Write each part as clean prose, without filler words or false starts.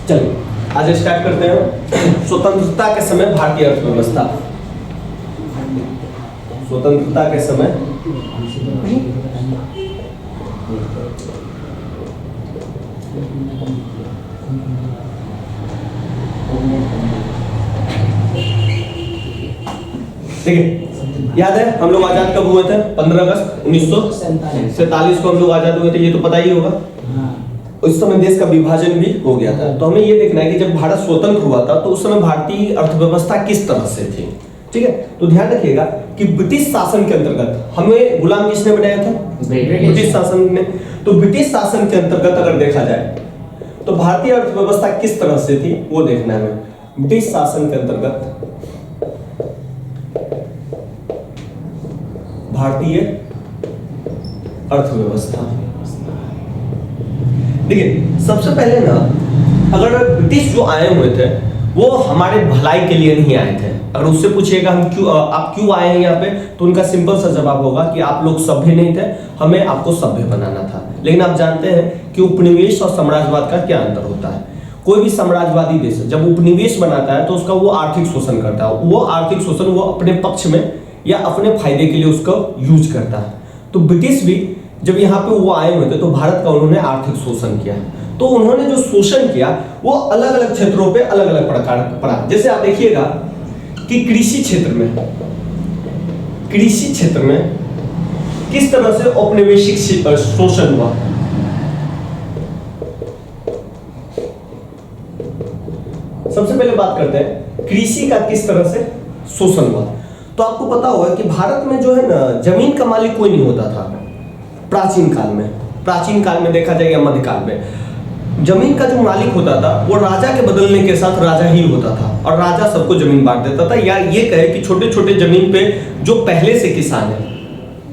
चलिए आज स्टार्ट करते हैं। स्वतंत्रता के समय भारतीय अर्थव्यवस्था। स्वतंत्रता के समय देखिए, याद है हम लोग आजाद कब हुए थे? 15 अगस्त 1947 को हम लोग आजाद हुए थे, ये तो पता ही होगा। उस समय देश का विभाजन भी हो गया था। तो हमें ये देखना है कि जब भारत स्वतंत्र हुआ था तो उस समय भारतीय अर्थव्यवस्था किस तरह से थी। ठीक है, तो ध्यान रखिएगा कि ब्रिटिश शासन के अंतर्गत हमें गुलाम किसने बनाया था? ब्रिटिश शासन ने। तो ब्रिटिश शासन के अंतर्गत अगर देखा जाए तो भारतीय अर्थव्यवस्था किस तरह से थी वो देखना है हमें। ब्रिटिश शासन के अंतर्गत भारतीय अर्थव्यवस्था, देखिए सबसे पहले ना, अगर ब्रिटिश जो आए हुए थे वो हमारे भलाई के लिए नहीं आए थे। अगर उससे पूछिएगा हम आप क्यों आए हैं यहाँ पे, तो उनका सिंपल सा जवाब होगा कि आप लोग सभ्य नहीं थे, हमें आपको सभ्य बनाना था। लेकिन आप जानते हैं कि उपनिवेश और साम्राज्यवाद का क्या अंतर होता है। कोई भी साम्राज्यवादी देश जब उपनिवेश बनाता है तो उसका वो आर्थिक शोषण करता है। वो आर्थिक शोषण वो अपने पक्ष में या अपने फायदे के लिए उसको यूज करता है। तो ब्रिटिश भी जब यहाँ पे वो आए हुए थे तो भारत का उन्होंने आर्थिक शोषण किया। तो उन्होंने जो शोषण किया वो अलग अलग क्षेत्रों पे अलग अलग प्रकार पड़ा। जैसे आप देखिएगा कि कृषि क्षेत्र में किस तरह से औपनिवेशिक शोषण हुआ। सबसे पहले बात करते हैं कृषि का किस तरह से शोषण हुआ। तो आपको पता होगा कि भारत में जो है ना, जमीन का मालिक कोई नहीं होता था प्राचीन काल में देखा जाए या मध्यकाल में। जमीन का जो मालिक होता था वो राजा के बदलने के साथ राजा ही होता था और राजा सबको जमीन बांट देता था। या ये कहे कि छोटे छोटे जमीन पे जो पहले से किसान है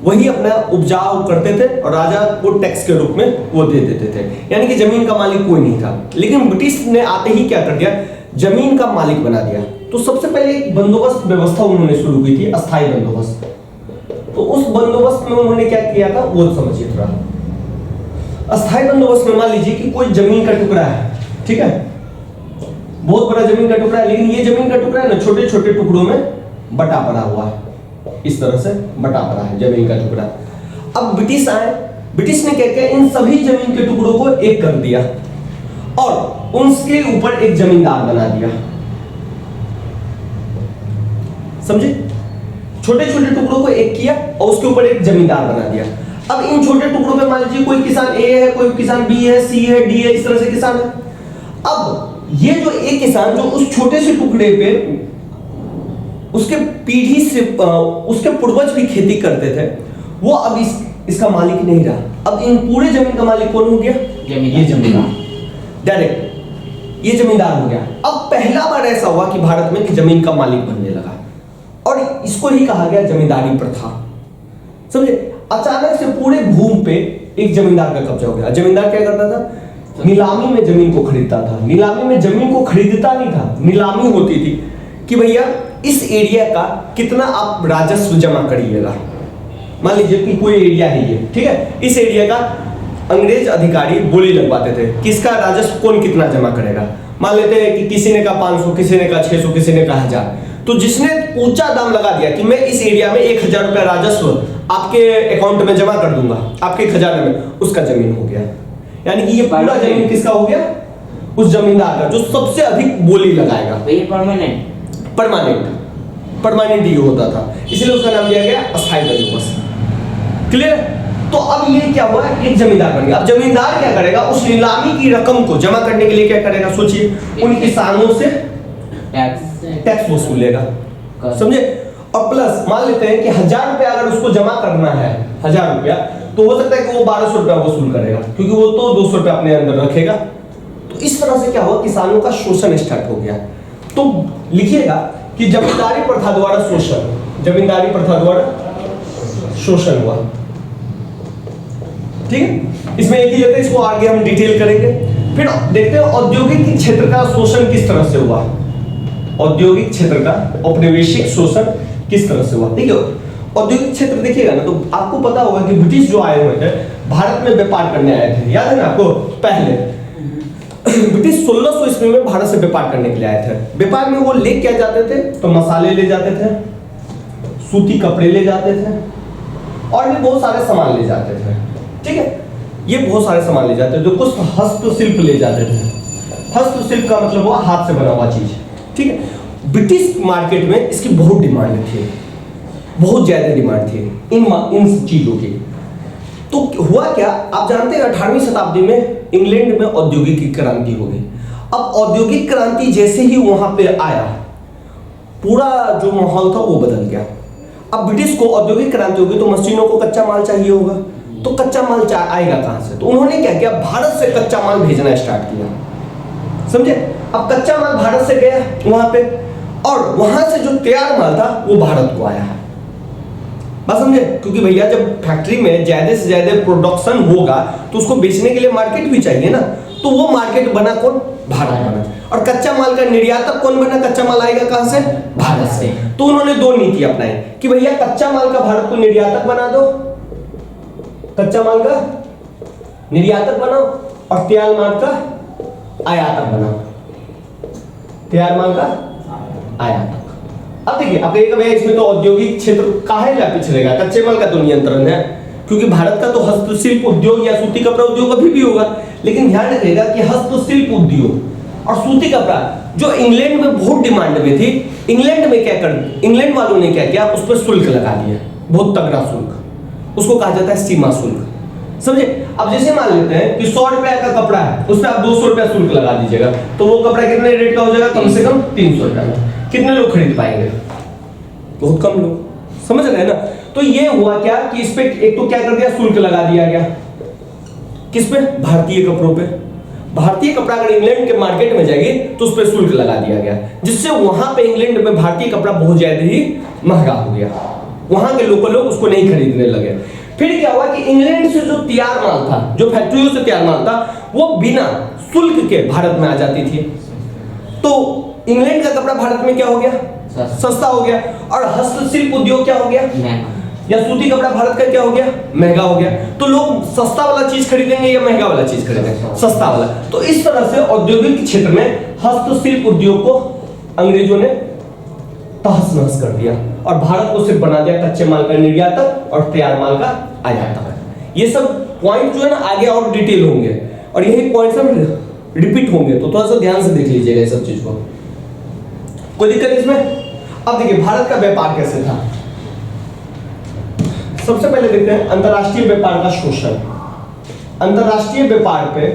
वही अपना उपजाऊ करते थे और राजा को टैक्स के रूप में वो दे देते थे। यानी कि जमीन का मालिक कोई नहीं था। लेकिन ब्रिटिश ने आते ही क्या कर दिया, जमीन का मालिक बना दिया। तो सबसे पहले एक बंदोबस्त व्यवस्था उन्होंने शुरू की थी, अस्थायी बंदोबस्त। तो उस बंदोबस्त में उन्होंने क्या किया था वो समझिए थोड़ा। अस्थायी बंदोबस्त में मान लीजिए कि कोई जमीन का टुकड़ा है, ठीक है, बहुत बड़ा जमीन का टुकड़ा है, लेकिन ये जमीन का टुकड़ा है ना छोटे छोटे टुकड़ों में बटा पड़ा हुआ है। इस तरह से बटा पड़ा है जमीन का टुकड़ा। अब ब्रिटिश आए, ब्रिटिश ने क्या किया, इन सभी जमीन के टुकड़ों को एक कर दिया और उसके ऊपर एक जमींदार बना दिया। समझे, छोटे छोटे टुकड़ों को एक किया और उसके ऊपर एक जमींदार बना दिया। अब इन छोटे टुकड़ों में मान लीजिए कोई किसान ए है, कोई किसान बी है, सी है, डी है, इस तरह से किसान है। अब ये जो एक किसान जो उस छोटे से टुकड़े पे उसके पीढ़ी से उसके पूर्वज भी खेती करते थे, वो अब इसका मालिक नहीं रहा। अब इन पूरे जमीन का मालिक कौन हो गया? ये जमींदार, डायरेक्ट ये जमींदार हो गया। अब पहला बार ऐसा हुआ कि भारत में कि जमीन का मालिक बनने लगा और इसको ही कहा गया जमींदारी प्रथा। समझे, अचानक से पूरे भूमि पे एक जमींदार का कब्जा हो गया। जमींदार क्या करता था? नीलामी में जमीन को खरीदता था। नीलामी में जमीन को खरीदता नहीं था, नीलामी होती थी कि भैया इस एरिया का कितना आप राजस्व जमा करिएगा। मान लीजिए कि कोई एरिया है ये, ठीक है, इस एरिया का अंग्रेज अधिकारी बोली लगवाते थे कि इसका राजस्व कौन कितना जमा करेगा। मान लेते हैं कि किसी ने कहा 500, किसी ने कहा 600, किसी ने कहा 1000। तो जिसने ऊंचा दाम लगा दिया कि मैं इस एरिया में 1000 रुपया राजस्व आपके अकाउंट में जमा कर दूंगा, आपके खजाने में, उसका जमीन हो गया। यानी कि ये पूरा जमीन किसका हो गया? उस जमींदार का, जो सबसे अधिक बोली लगाएगा। परमानेंट ये होता था, इसलिए उसका नाम दिया गया अस्थायी बंदोबस्त। क्लियर? तो अब ये क्या हुआ, एक जमींदार बन गया। अब जमींदार क्या करेगा, उस नीलामी की रकम को जमा करने के लिए क्या करेगा, सोचिए, उन किसानों से टैक्स वसूलेगा। समझे, और प्लस मान लेते हैं कि 1000 रुपया अगर उसको जमा करना है, 1000 रुपया, तो हो सकता है कि वो 1200 रुपया वसूल करेगा, क्योंकि वो तो 200 रुपया अपने अंदर रखेगा। तो इस तरह से क्या हुआ, किसानों का शोषण स्टार्ट हो गया। तो लिखिएगा कि जमींदारी प्रथा द्वारा शोषण हुआ। ठीक है, इसमें एक ही जगह, इसको आगे हम डिटेल करेंगे। फिर देखते हैं औद्योगिक क्षेत्र का शोषण किस तरह से हुआ। औद्योगिक क्षेत्र का औपनिवेशिक शोषण किस तरह से हुआ। देखिए औद्योगिक क्षेत्र देखिएगा ना, तो आपको पता होगा कि ब्रिटिश जो आए हुए थे भारत में व्यापार करने आए थे, याद है ना आपको। पहले ब्रिटिश 1600 ईस्वी में भारत से व्यापार करने के लिए आए थे। व्यापार में वो ले क्या जाते थे, तो मसाले ले जाते थे, सूती कपड़े ले जाते थे, और भी बहुत सारे सामान ले जाते थे। ठीक है, ये बहुत सारे सामान ले जाते थे। जो कुछ हस्तशिल्प ले जाते थे। हस्तशिल्प का मतलब हुआ हाथ से बना हुआ चीज। ठीक है, ब्रिटिश मार्केट में इसकी बहुत डिमांड थी, बहुत ज्यादा डिमांड थी इन चीजों की। तो हुआ क्या, आप जानते हैं 18वीं शताब्दी में इंग्लैंड में औद्योगिक क्रांति हो गई। अब औद्योगिक क्रांति जैसे ही वहां पे आया, पूरा जो माहौल था वो बदल गया। अब ब्रिटिश को औद्योगिक क्रांति होगी तो मशीनों को कच्चा माल चाहिए होगा, तो कच्चा माल आएगा कहां से? तो उन्होंने क्या किया, भारत से कच्चा माल भेजना स्टार्ट किया। समझे? अब कच्चा माल भारत से गया वहां पे, और वहां से जो तैयार माल था वो भारत को आया है। बात समझे? क्योंकि भैया जब फैक्ट्री में ज्यादा से ज्यादा प्रोडक्शन होगा तो उसको बेचने के लिए मार्केट भी चाहिए ना। तो वो मार्केट बना कौन? भारत बना। और कच्चा माल का निर्यातक कौन बना? कच्चा माल आएगा कहां से? भारत से। तो उन्होंने दो नीति अपनाई कि भैया कच्चा माल का भारत को निर्यातक बना दो, कच्चा माल का निर्यातक बनाओ, और तैयार माल का आयातक बनाओ, तैयार माल का आयातक। अब देखिए, अब एक भैया इसमें तो औद्योगिक क्षेत्र काहे ला पिछड़ेगा, कच्चे माल का तो नियंत्रण है, क्योंकि भारत का तो हस्तशिल्प उद्योग या सूती कपड़ा उद्योग अभी भी होगा। लेकिन ध्यान रखिएगा कि हस्तशिल्प उद्योग और सूती कपड़ा जो इंग्लैंड में बहुत डिमांड में थी, इंग्लैंड में क्या कर, इंग्लैंड वालों ने क्या किया, उस पर शुल्क लगा दिया, बहुत तगड़ा शुल्क, उसको कहा जाता है सीमा शुल्क। समझे? अब जैसे मान लेते हैं कि 100 रुपए का कपड़ा है, उस पर आप 200 रुपया शुल्क लगा दीजिएगा, तो वो कपड़ा कितने रेट का हो जाएगा? कम से कम 300 रुपया का। कितने लोग खरीद पाएंगे? बहुत कम लोग। समझ रहे हैं ना? तो ये हुआ क्या कि इस पे एक तो क्या कर दिया, शुल्क लगा दिया गया। किस पे? भारतीय कपड़ों पे। भारतीय कपड़ा अगर इंग्लैंड के मार्केट में जाएगी तो उस पे शुल्क लगा दिया गया, जिससे वहां पे इंग्लैंड में भारतीय कपड़ा बहुत ज्यादा ही महंगा हो गया। वहां के लोकल लोग उसको नहीं खरीदने लगे। फिर क्या हुआ कि इंग्लैंड से जो तैयार माल था, जो फैक्ट्रियों से तैयार माल था, वो बिना शुल्क के भारत में आ जाती थी। तो इंग्लैंड का कपड़ा भारत में क्या हो गया? सस्ता हो गया। और हस्तशिल्प उद्योग क्या हो गया? या सूती कपड़ा भारत का क्या हो गया? महंगा हो गया। तो लोग सस्ता वाला चीज खरीदेंगे या महंगा वाला चीज खरीदेंगे? सस्ता वाला। तो इस तरह से औद्योगिक क्षेत्र में हस्तशिल्प उद्योग को अंग्रेजों ने तहस नहस कर दिया और भारत को सिर्फ बना दिया कच्चे माल का निर्यातक और तैयार माल का आयातक। ये सब पॉइंट जो है ना आगे और डिटेल होंगे, और यही पॉइंट सब रिपीट होंगे, तो थोड़ा सा ध्यान से देख लीजिएगा इस सब चीज को। कोई दिक्कत इसमें? अब देखिए भारत का व्यापार कैसे था। सबसे पहले देखते हैं अंतरराष्ट्रीय व्यापार का शोषण। अंतरराष्ट्रीय व्यापार पे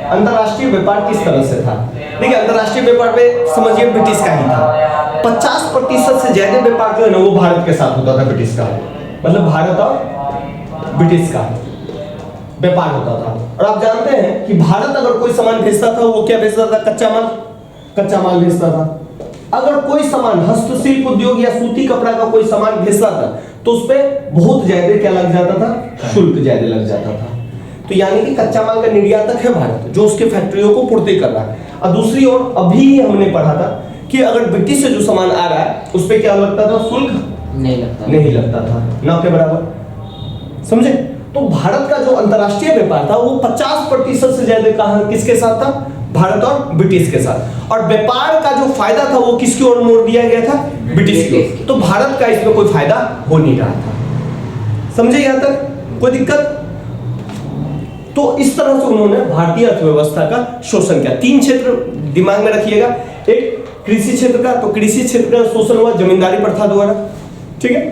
अंतरराष्ट्रीय व्यापार किस तरह से था? देखिए अंतरराष्ट्रीय व्यापार पे समझिए ब्रिटिश का ही था। 50% से ज्यादा व्यापार जो है ना वो भारत के साथ होता था, ब्रिटिश का। मतलब भारत और ब्रिटिश का व्यापार होता था। और आप जानते हैं कि भारत अगर कोई सामान भेजता था वो क्या भेजता था? कच्चा माल भेजता था। अगर कोई सामान हस्तशिल्प उद्योग या सूती कपड़ा का कोई सामान भेजता था तो उस पर बहुत ज्यादा क्या लग जाता था? शुल्क ज्यादा लग जाता था। तो यानी कि कच्चा माल का निर्यातक है भारत, जो उसके फैक्ट्रियों को पूर्ति कर रहा है। और दूसरी ओर अभी हमने पढ़ा था कि अगर ब्रिटिश से जो सामान आ रहा है उस पर क्या लगता था? शुल्क नहीं लगता था, ना के बराबर। समझे? तो भारत का जो अंतरराष्ट्रीय व्यापार था वो 50% से ज्यादा कहां किसके साथ था? भारत और ब्रिटिश के साथ। और व्यापार का जो फायदा था वो किसकी ओर मोड़ दिया गया था? ब्रिटिश की ओर। तो भारत का इसमें कोई फायदा हो नहीं रहा था। समझे यहां तक? कोई दिक्कत? तो इस तरह से उन्होंने भारतीय अर्थव्यवस्था का शोषण किया। 3 क्षेत्र दिमाग में रखिएगा। एक कृषि क्षेत्र का, तो कृषि क्षेत्र का शोषण हुआ जमींदारी प्रथा द्वारा। ठीक है।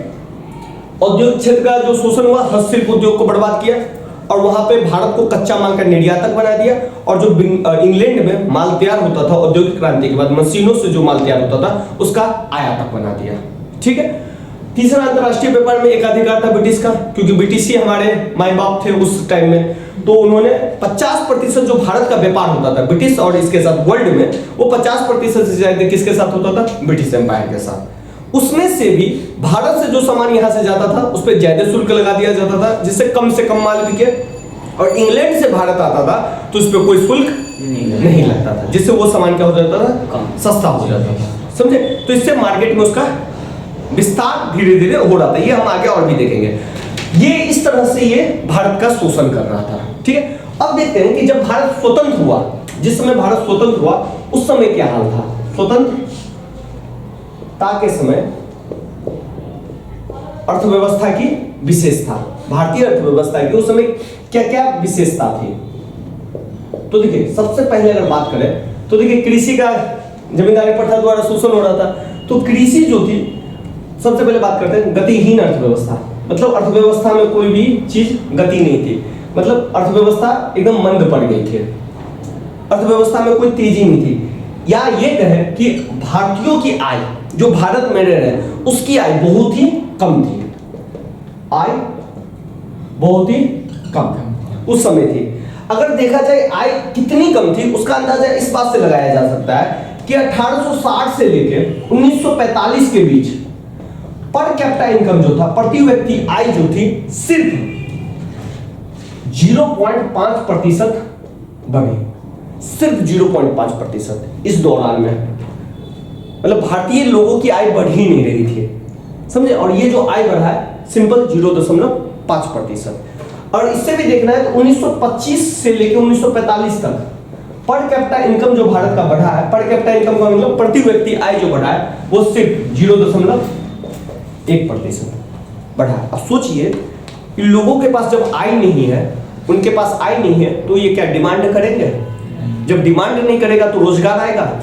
औद्योगिक क्षेत्र का जो शोषण हुआ, हस्तशिल्प उद्योग को बर्बाद किया और वहां पे भारत को कच्चा माल का निर्यातक बना दिया। और जो इंग्लैंड में माल तैयार होता था औद्योगिक क्रांति के बाद, मशीनों से जो माल तैयार होता था उसका आयातक बना दिया। ठीक है। तीसरा अंतरराष्ट्रीय व्यापार में एकाधिकार था ब्रिटिश का, क्योंकि ब्रिटिश ही हमारे माई बाप थे उस टाइम में। तो उन्होंने 50% जो भारत का व्यापार होता था ब्रिटिश और इसके साथ वर्ल्ड में, वो 50% से ज्यादा किसके साथ होता था? ब्रिटिश एम्पायर के साथ। उसमें से भी भारत से जो सामान यहां से जाता था उस पर ज्यादा शुल्क लगा दिया जाता था, जिससे कम से कम माल बिके। और इंग्लैंड से भारत आता था तो उस पर कोई शुल्क नहीं लगता था, जिससे वो सामान क्या हो जाता था? सस्ता हो जाता था। समझे? तो इससे मार्केट में उसका विस्तार धीरे धीरे हो रहा था। ये हम आगे और भी देखेंगे। ये इस तरह से ये भारत का शोषण कर रहा था। ठीक है। अब देखते हैं कि जब भारत स्वतंत्र हुआ, जिस समय भारत स्वतंत्र हुआ उस समय क्या हाल था। स्वतंत्रता के समय अर्थव्यवस्था की विशेषता, भारतीय अर्थव्यवस्था की उस समय क्या क्या विशेषता थी। तो देखिए सबसे पहले अगर बात करें तो देखिए कृषि का जमींदारी प्रथा द्वारा शोषण हो रहा था। तो कृषि जो थी, सबसे पहले बात करते हैं गतिहीन अर्थव्यवस्था, मतलब अर्थव्यवस्था में कोई भी चीज गति नहीं थी, मतलब अर्थव्यवस्था एकदम मंद पड़ गई थी, अर्थव्यवस्था में कोई तेजी नहीं थी। या ये कहें कि भारतीयों की आय, जो भारत में रह रहे उसकी आय बहुत ही कम थी, आय बहुत ही कम उस समय थी। अगर देखा जाए आय कितनी कम थी उसका अंदाजा इस बात से लगाया जा सकता है कि 1860 से लेकर 1945 के बीच पर कैपिटा इनकम जो था, प्रति व्यक्ति आय जो थी, सिर्फ 0.5% बढ़ी, सिर्फ 0.5% इस दौरान में। मतलब भारतीय लोगों की आय बढ़ ही नहीं रही थी, समझे। और ये जो आय बढ़ा है सिंपल 0.5%। और इससे भी देखना है तो 1925 से लेकर 1945 तक पर कैपिटा इनकम जो भारत का बढ़ा है, पर कैपिटा इनकम का मतलब प्रति व्यक्ति आय जो बढ़ा है वो सिर्फ 0.1% बढ़ा है। अब सोचिए कि लोगों के पास जब आय नहीं है, उनके पास आय नहीं है तो ये क्या डिमांड करेंगे? जब डिमांड नहीं करेगा तो रोजगार आएगा,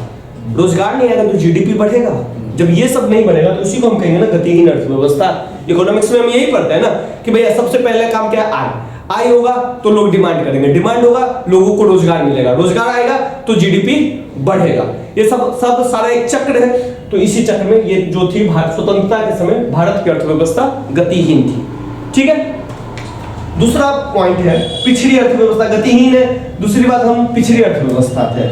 रोजगार नहीं आएगा तो जीडीपी बढ़ेगा। जब ये सब नहीं बढ़ेगा तो उसी को हम कहेंगे ना गतिहीन अर्थव्यवस्था। इकोनॉमिक्स में हम यही पढ़ते हैं ना कि भैया सबसे पहले काम क्या है, आय। आय होगा तो लोग डिमांड करेंगे, डिमांड होगा लोगों को रोजगार मिलेगा, रोजगार आएगा तो जीडीपी बढ़ेगा। ये सब सारा एक चक्र है। तो इसी चक्र में ये जो थी भारत स्वतंत्रता के समय भारत की अर्थव्यवस्था गतिहीन थी, ठीक है। दूसरा पॉइंट है पिछड़ी अर्थव्यवस्था, गतिहीन है। दूसरी बात हम पिछड़ी अर्थव्यवस्था थे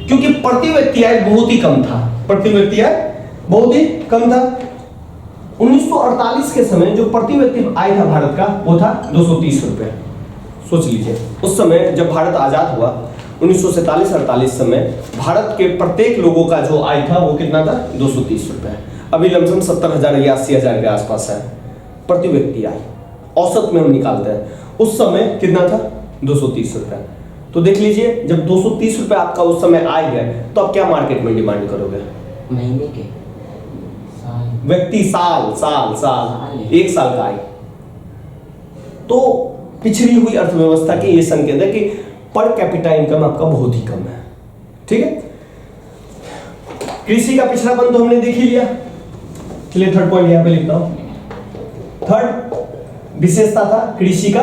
क्योंकि प्रति व्यक्ति आय बहुत ही कम था, प्रति व्यक्ति आय बहुत ही कम था। 1948 के समय जो प्रति व्यक्ति आय था भारत का वो था 230 रुपए। सोच लीजिए उस समय जब भारत आजाद हुआ 1947-48 समय भारत के प्रत्येक लोगों का जो आय था वो कितना था, 230 रुपए। अभी लमसम 70,000 या 80,000 के आसपास है प्रति व्यक्ति आय, औसत में हम निकालते हैं। उस समय कितना था, 230 रुपए। तो देख लीजिए जब 230 रुपए आपका उस समय आय है तो आप क्या मार्केट में डिमांड करोगे? महीने के, व्यक्ति साल साल साल एक साल का आय। तो पिछड़ी हुई अर्थव्यवस्था के ये संकेत है कि पर कैपिटा इनकम आपका बहुत ही कम है, ठीक है। कृषि का पिछड़ापन तो हमने देख ही लिया। चलिए थर्ड पॉइंट यहां पे लिखता हूं। थर्ड विशेषता था कृषि का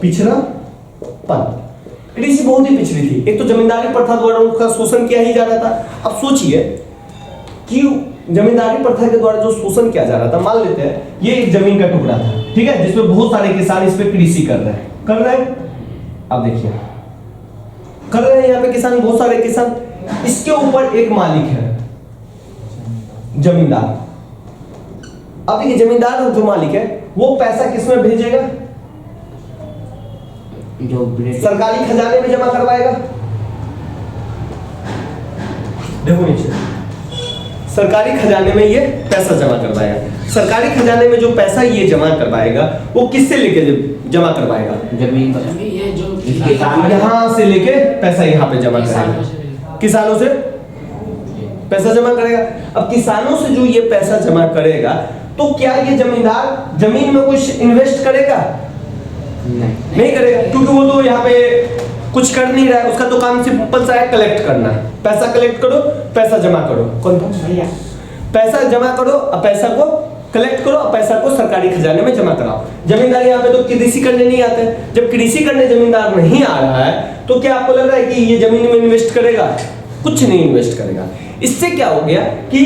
पिछड़ापन। कृषि बहुत ही पिछड़ी थी। एक तो जमींदारी प्रथा द्वारा उसका शोषण किया ही जा रहा था। अब सोचिए कि जमींदारी प्रथा के द्वारा जो शोषण किया जा रहा था, मान लेते हैं ये एक जमीन का टुकड़ा था, ठीक है, जिसमें बहुत सारे किसान इस पे कृषि कर रहे हैं। अब देखिए कर रहे हैं यहाँ पे किसान, बहुत सारे किसान। इसके ऊपर एक मालिक है, जमींदार। अब देखिए जमींदार जो मालिक है वो पैसा किसमें भेजेगा? जो सरकारी खजाने में जमा करवाएगा। देखो नीचे, सरकारी खजाने में ये पैसा जमा करवाएगा। सरकारी खजाने में जो पैसा ये जमा करवाएगा वो किससे लेके जमा करवाएगा? जमीन पर, ये जो यहां से लेके पैसा यहाँ पे जमा करेगा, किसानों से पैसा जमा करेगा। अब किसानों से जो ये पैसा जमा करेगा तो क्या ये जमींदार जमीन में कुछ इन्वेस्ट करेगा? नहीं करेगा, क्योंकि वो तो यहाँ पे कुछ कर नहीं रहा है। उसका तो काम सिंपल सा है, कलेक्ट करना है। पैसा कलेक्ट करो, पैसा जमा करो। कौन था भैया? पैसा जमा करो और पैसा को कलेक्ट करो और पैसा को सरकारी खजाने में जमा कराओ। जमींदार यहाँ पे तो कृषि करने नहीं आते। जब कृषि करने जमींदार नहीं आ रहा है तो क्या आपको लग रहा है कि ये जमीन में इन्वेस्ट करेगा? कुछ नहीं इन्वेस्ट करेगा। इससे क्या हो गया कि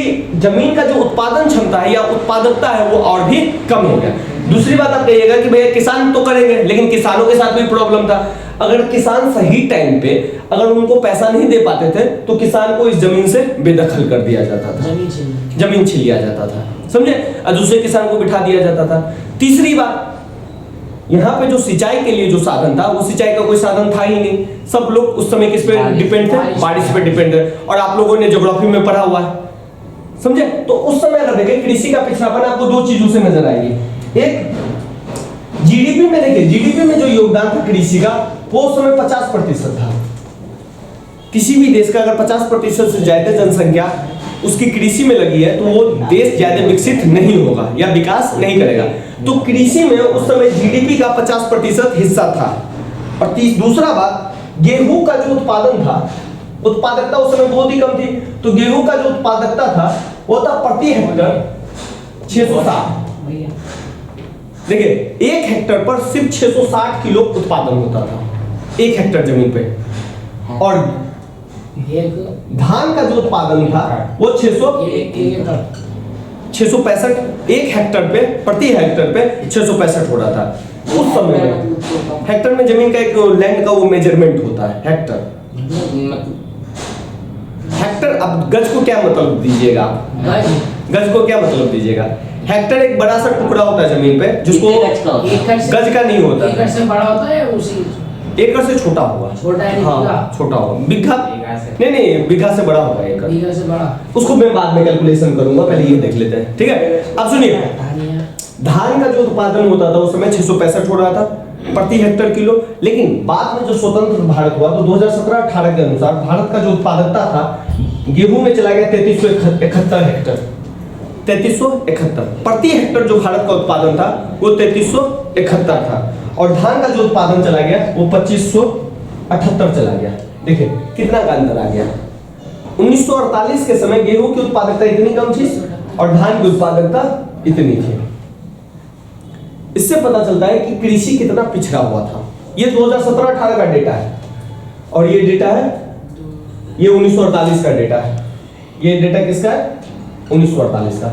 जमीन का जो उत्पादन क्षमता है या उत्पादकता है वो और भी कम हो गया। दूसरी बात आप कहिएगा कि भैया किसान तो करेंगे, लेकिन किसानों के साथ भी प्रॉब्लम था। अगर किसान सही टाइम पे अगर उनको पैसा नहीं दे पाते थे तो किसान को इस जमीन से बेदखल कर दिया जाता था, जमीन छीन लिया जाता था, समझे, और दूसरे किसान को बिठा दिया जाता था। तीसरी बात, यहाँ पे जो सिंचाई के लिए जो साधन था वो सिंचाई का कोई साधन था ही नहीं। सब लोग उस समय किस पे डिपेंड थे? बारिश पे डिपेंड है। और आप लोगों ने ज्योग्राफी में पढ़ा हुआ है, समझे। तो उस समय अगर देखें कृषि का पिछड़ापन आपको दो चीजों से नजर आएगी। एक जीडीपी में देखिए, जीडीपी में जो योगदान था कृषि का वो उस समय 50% था। किसी भी देश का अगर 50% से ज्यादा जनसंख्या उसकी कृषि में लगी है तो वो देश ज्यादा विकसित नहीं होगा या विकास नहीं करेगा। तो कृषि में उस समय जीडीपी का 50% हिस्सा था। और दूसरा बात, गेहूं का जो उत्पादन था, उत्पादकता उस समय बहुत ही कम थी, तो गेहूं का जो उत्पादकता था वो था प्रति हेक्टर 660। देखिए, एक हेक्टर पर सिर्फ 660 किलो उत्पादन होता था एक हेक्टर जमीन पे। और धान का जो उत्पादन था वो 665 एक हेक्टर पे, प्रति हेक्टर पे 665 हो रहा था उस समय में। हेक्टर में जमीन का एक लैंड का वो मेजरमेंट होता है, हेक्टर। हेक्टर, अब गज को क्या मतलब दीजिएगा आप? गज को क्या मतलब दीजिएगा? हेक्टर एक बड़ा सा टुकड़ा होता है जमीन पे जिसको गज का नहीं होता, एकड़ से बड़ा होता है, उसी एकड़ से छोटा होगा, छोटा है, हाँ छोटा होगा। बिघा नहीं, बिघा से बड़ा होगा एकड़, बीघा से बड़ा। उसको मैं बाद में कैलकुलेशन करूंगा, पहले ये देख लेते हैं, ठीक है। अब सुनिए, धान का जो उत्पादन होता था उस समय 665 हो रहा था प्रति हेक्टर किलो। लेकिन बाद में जो स्वतंत्र भारत हुआ तो 2017-18 के अनुसार भारत का जो उत्पादकता था गेहूं में चला गया 3371 हेक्टर, 3371 प्रति हेक्टर जो भारत का उत्पादन था वो 3371 था। और धान का जो उत्पादन चला गया वो 2578 चला गया। देखिए कितना का अंतर आ गया। 1948 के समय गेहूं की उत्पादकता इतनी कम थी और धान की उत्पादकता इतनी थी। इससे पता चलता है कि कृषि कितना पिछड़ा हुआ था। ये 2017-18 का डेटा है और ये डेटा है, ये 1948 का डेटा है। ये डेटा किसका है? 1948 का।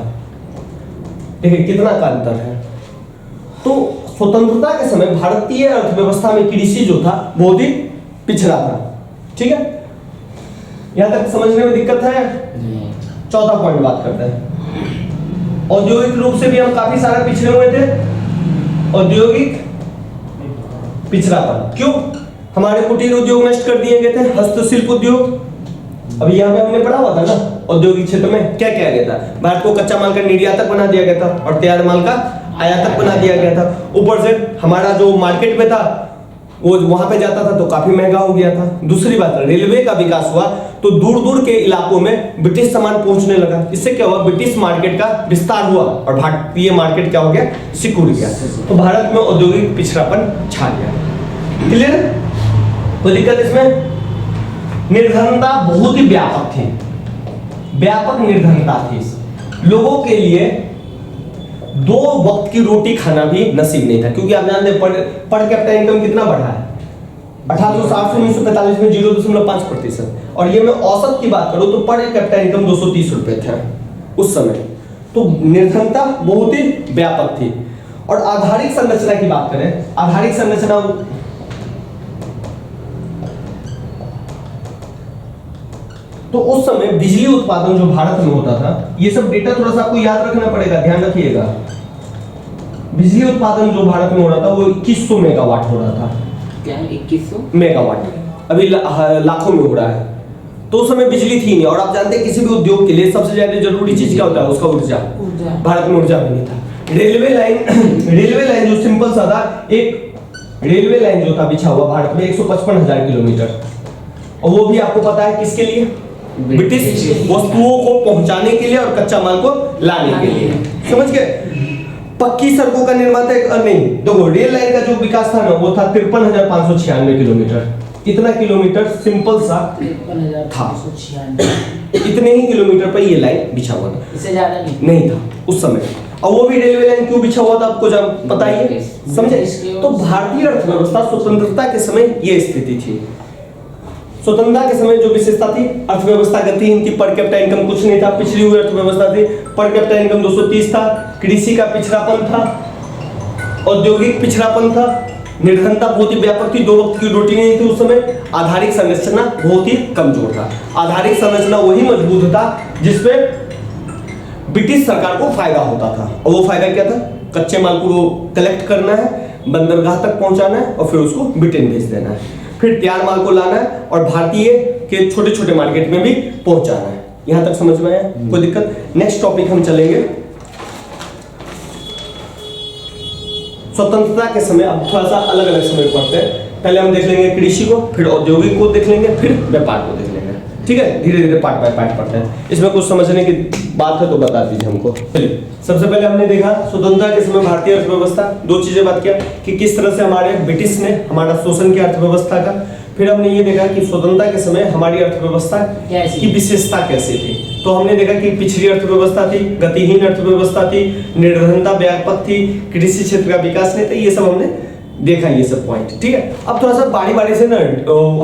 देखिए कितना का अंतर है। तो स्वतंत्रता के समय भारतीय अर्थव्यवस्था में कृषि जो था बहुत ही पिछड़ा था, ठीक है। यहां तक समझने में दिक्कत है? चौथा पॉइंट बात करते हैं। औद्योगिक रूप से भी हम काफी सारे पिछड़े हुए थे। औद्योगिक पिछड़ापन क्यों? हमारे कुटीर उद्योग नष्ट कर दिए गए थे, हस्तशिल्प उद्योग। अभी यहाँ पे हमने पढ़ा हुआ था ना, औद्योगिक क्षेत्र में क्या किया गया था? भारत को कच्चा माल का निर्यातक बना दिया गया था और तैयार माल का आयातक बना दिया गया था। ऊपर से हमारा जो मार्केट में था वो वहां पे जाता था तो काफी महंगा हो गया था। दूसरी बात, रेलवे का विकास हुआ तो दूर दूर के इलाकों में ब्रिटिश सामान पहुंचने लगा। इससे क्या हुआ? ब्रिटिश मार्केट का विस्तार हुआ और भारतीय मार्केट क्या हो गया? सिकुड़ गया। तो भारत में औद्योगिक पिछड़ापन छा गया। क्लियर? कोई दिक्कत इसमें? निर्धनता बहुत ही व्यापक थी, व्यापक निर्धनता थी। लोगों के लिए 2 वक्त की रोटी खाना भी नसीब नहीं था, क्योंकि आप जानते हैं पर कैपिटा इनकम कितना बढ़ा है 1860 से 1945 में 0.5%। और ये मैं औसत की बात करूं तो पर कैपिटा इनकम 230 रुपए था उस समय। तो निर्धनता बहुत ही व्यापक थी। और आधारिक संरचना की बात करें, आधारिक संरचना तो उस समय बिजली उत्पादन जो भारत में होता था, ये सब डेटा थोड़ा सा आपको याद रखना पड़ेगा, ध्यान रखिएगा। बिजली उत्पादन जो भारत में हो रहा था वो 2100 मेगावाट हो रहा था। क्या 2100 मेगावाट? अभी लाखों में हो रहा है। तो उस समय बिजली थी नहीं। और आप जानते हैं किसी भी उद्योग के लिए सबसे ज्यादा जरूरी चीज क्या होता है? उसका ऊर्जा। भारत में ऊर्जा भी नहीं था। रेलवे लाइन जो सिंपल सा था, एक रेलवे लाइन जो था बिछा हुआ भारत में 155,000 किलोमीटर, और वो भी आपको पता है किसके लिए? ब्रिटिश वस्तुओं को पहुंचाने के लिए और कच्चा माल को लाने के लिए। समझ गए? पक्की सड़कों का निर्माण नहीं, देखो रेल लाइन का जो विकास था ना वो था 53,596 किलोमीटर। इतना किलोमीटर सिंपल सा था, इतने ही किलोमीटर पर ये लाइन बिछा हुआ था, इससे ज्यादा नहीं था उस समय। और वो भी रेलवे लाइन क्यों बिछा हुआ था आपको पता ही है, समझे? तो भारतीय अर्थव्यवस्था स्वतंत्रता के समय ये स्थिति थी। स्वतंत्रता के समय जो विशेषता थी, अर्थव्यवस्था गतिहीन थी, पर कैपिटा इनकम कुछ नहीं था, पिछड़ी हुई अर्थव्यवस्था थी, पर कैपिटा इनकम 230 था, कृषि का पिछड़ापन था, औद्योगिक पिछड़ापन था, निर्धनता बहुत ही व्यापक थी, 2 वक्त की रोटी नहीं थी उस समय, आधारिक संरचना बहुत ही कमजोर था। आधारिक संरचना वही मजबूत था जिसपे ब्रिटिश सरकार को फायदा होता था। और वो फायदा क्या था? कच्चे माल को कलेक्ट करना है, बंदरगाह तक पहुंचाना है और फिर उसको ब्रिटेन भेज देना है, फिर तैयार माल को लाना है और भारतीय के छोटे छोटे मार्केट में भी पहुंचाना है। यहां तक समझ में आया? कोई दिक्कत? नेक्स्ट टॉपिक हम चलेंगे। स्वतंत्रता के समय अब थोड़ा सा अलग अलग समय पढ़ते हैं। पहले हम देख लेंगे कृषि को, फिर औद्योगिक को देख लेंगे, फिर व्यापार को देख लेंगे। ठीक है, धीरे धीरे पार्ट बाय पार्ट पढ़ते हैं। इसमें कुछ समझने की बात है तो बता दीजिए हमको। चलिए, सबसे पहले हमने देखा स्वतंत्रता के समय भारतीय अर्थव्यवस्था, दो चीजें बात किया कि किस तरह से हमारे ब्रिटिश ने हमारा शोषण किया अर्थव्यवस्था का। फिर हमने ये देखा कि स्वतंत्रता के समय हमारी अर्थव्यवस्था की विशेषता कैसी थी। तो हमने देखा कि पिछड़ी अर्थव्यवस्था थी, गतिहीन अर्थव्यवस्था थी, निर्धनता व्यापक थी, कृषि क्षेत्र का विकास नहीं था। ये सब हमने देखा, ये सब पॉइंट। ठीक है, अब थोड़ा सा बारी बारी से ना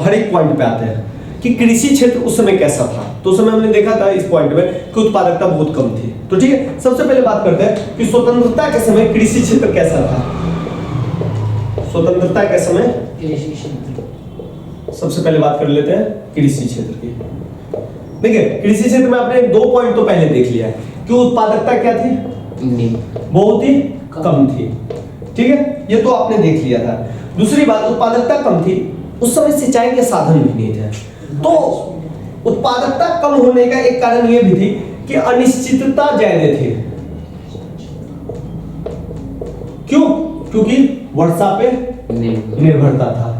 हर एक पॉइंट पे आते हैं कि कृषि क्षेत्र उस समय कैसा था। तो उस समय हमने देखा था इस पॉइंट में कि उत्पादकता बहुत कम थी। तो ठीक है, सबसे पहले बात करते हैं कि स्वतंत्रता के समय कृषि क्षेत्र कैसा था। स्वतंत्रता के समय कृषि क्षेत्र, सबसे पहले बात कर लेते हैं कृषि क्षेत्र की। देखिए, कृषि क्षेत्र में आपने दो पॉइंट तो पहले देख लिया है कि उत्पादकता क्या थी, बहुत ही कम थी। ठीक है, ये तो आपने देख लिया था। दूसरी बात, उत्पादकता कम थी, उस समय सिंचाई के साधन भी नहीं थे। तो उत्पादकता कम होने का एक कारण यह भी थी कि अनिश्चितता ज्यादा थी। क्यों? क्योंकि वर्षा पे निर्भरता था,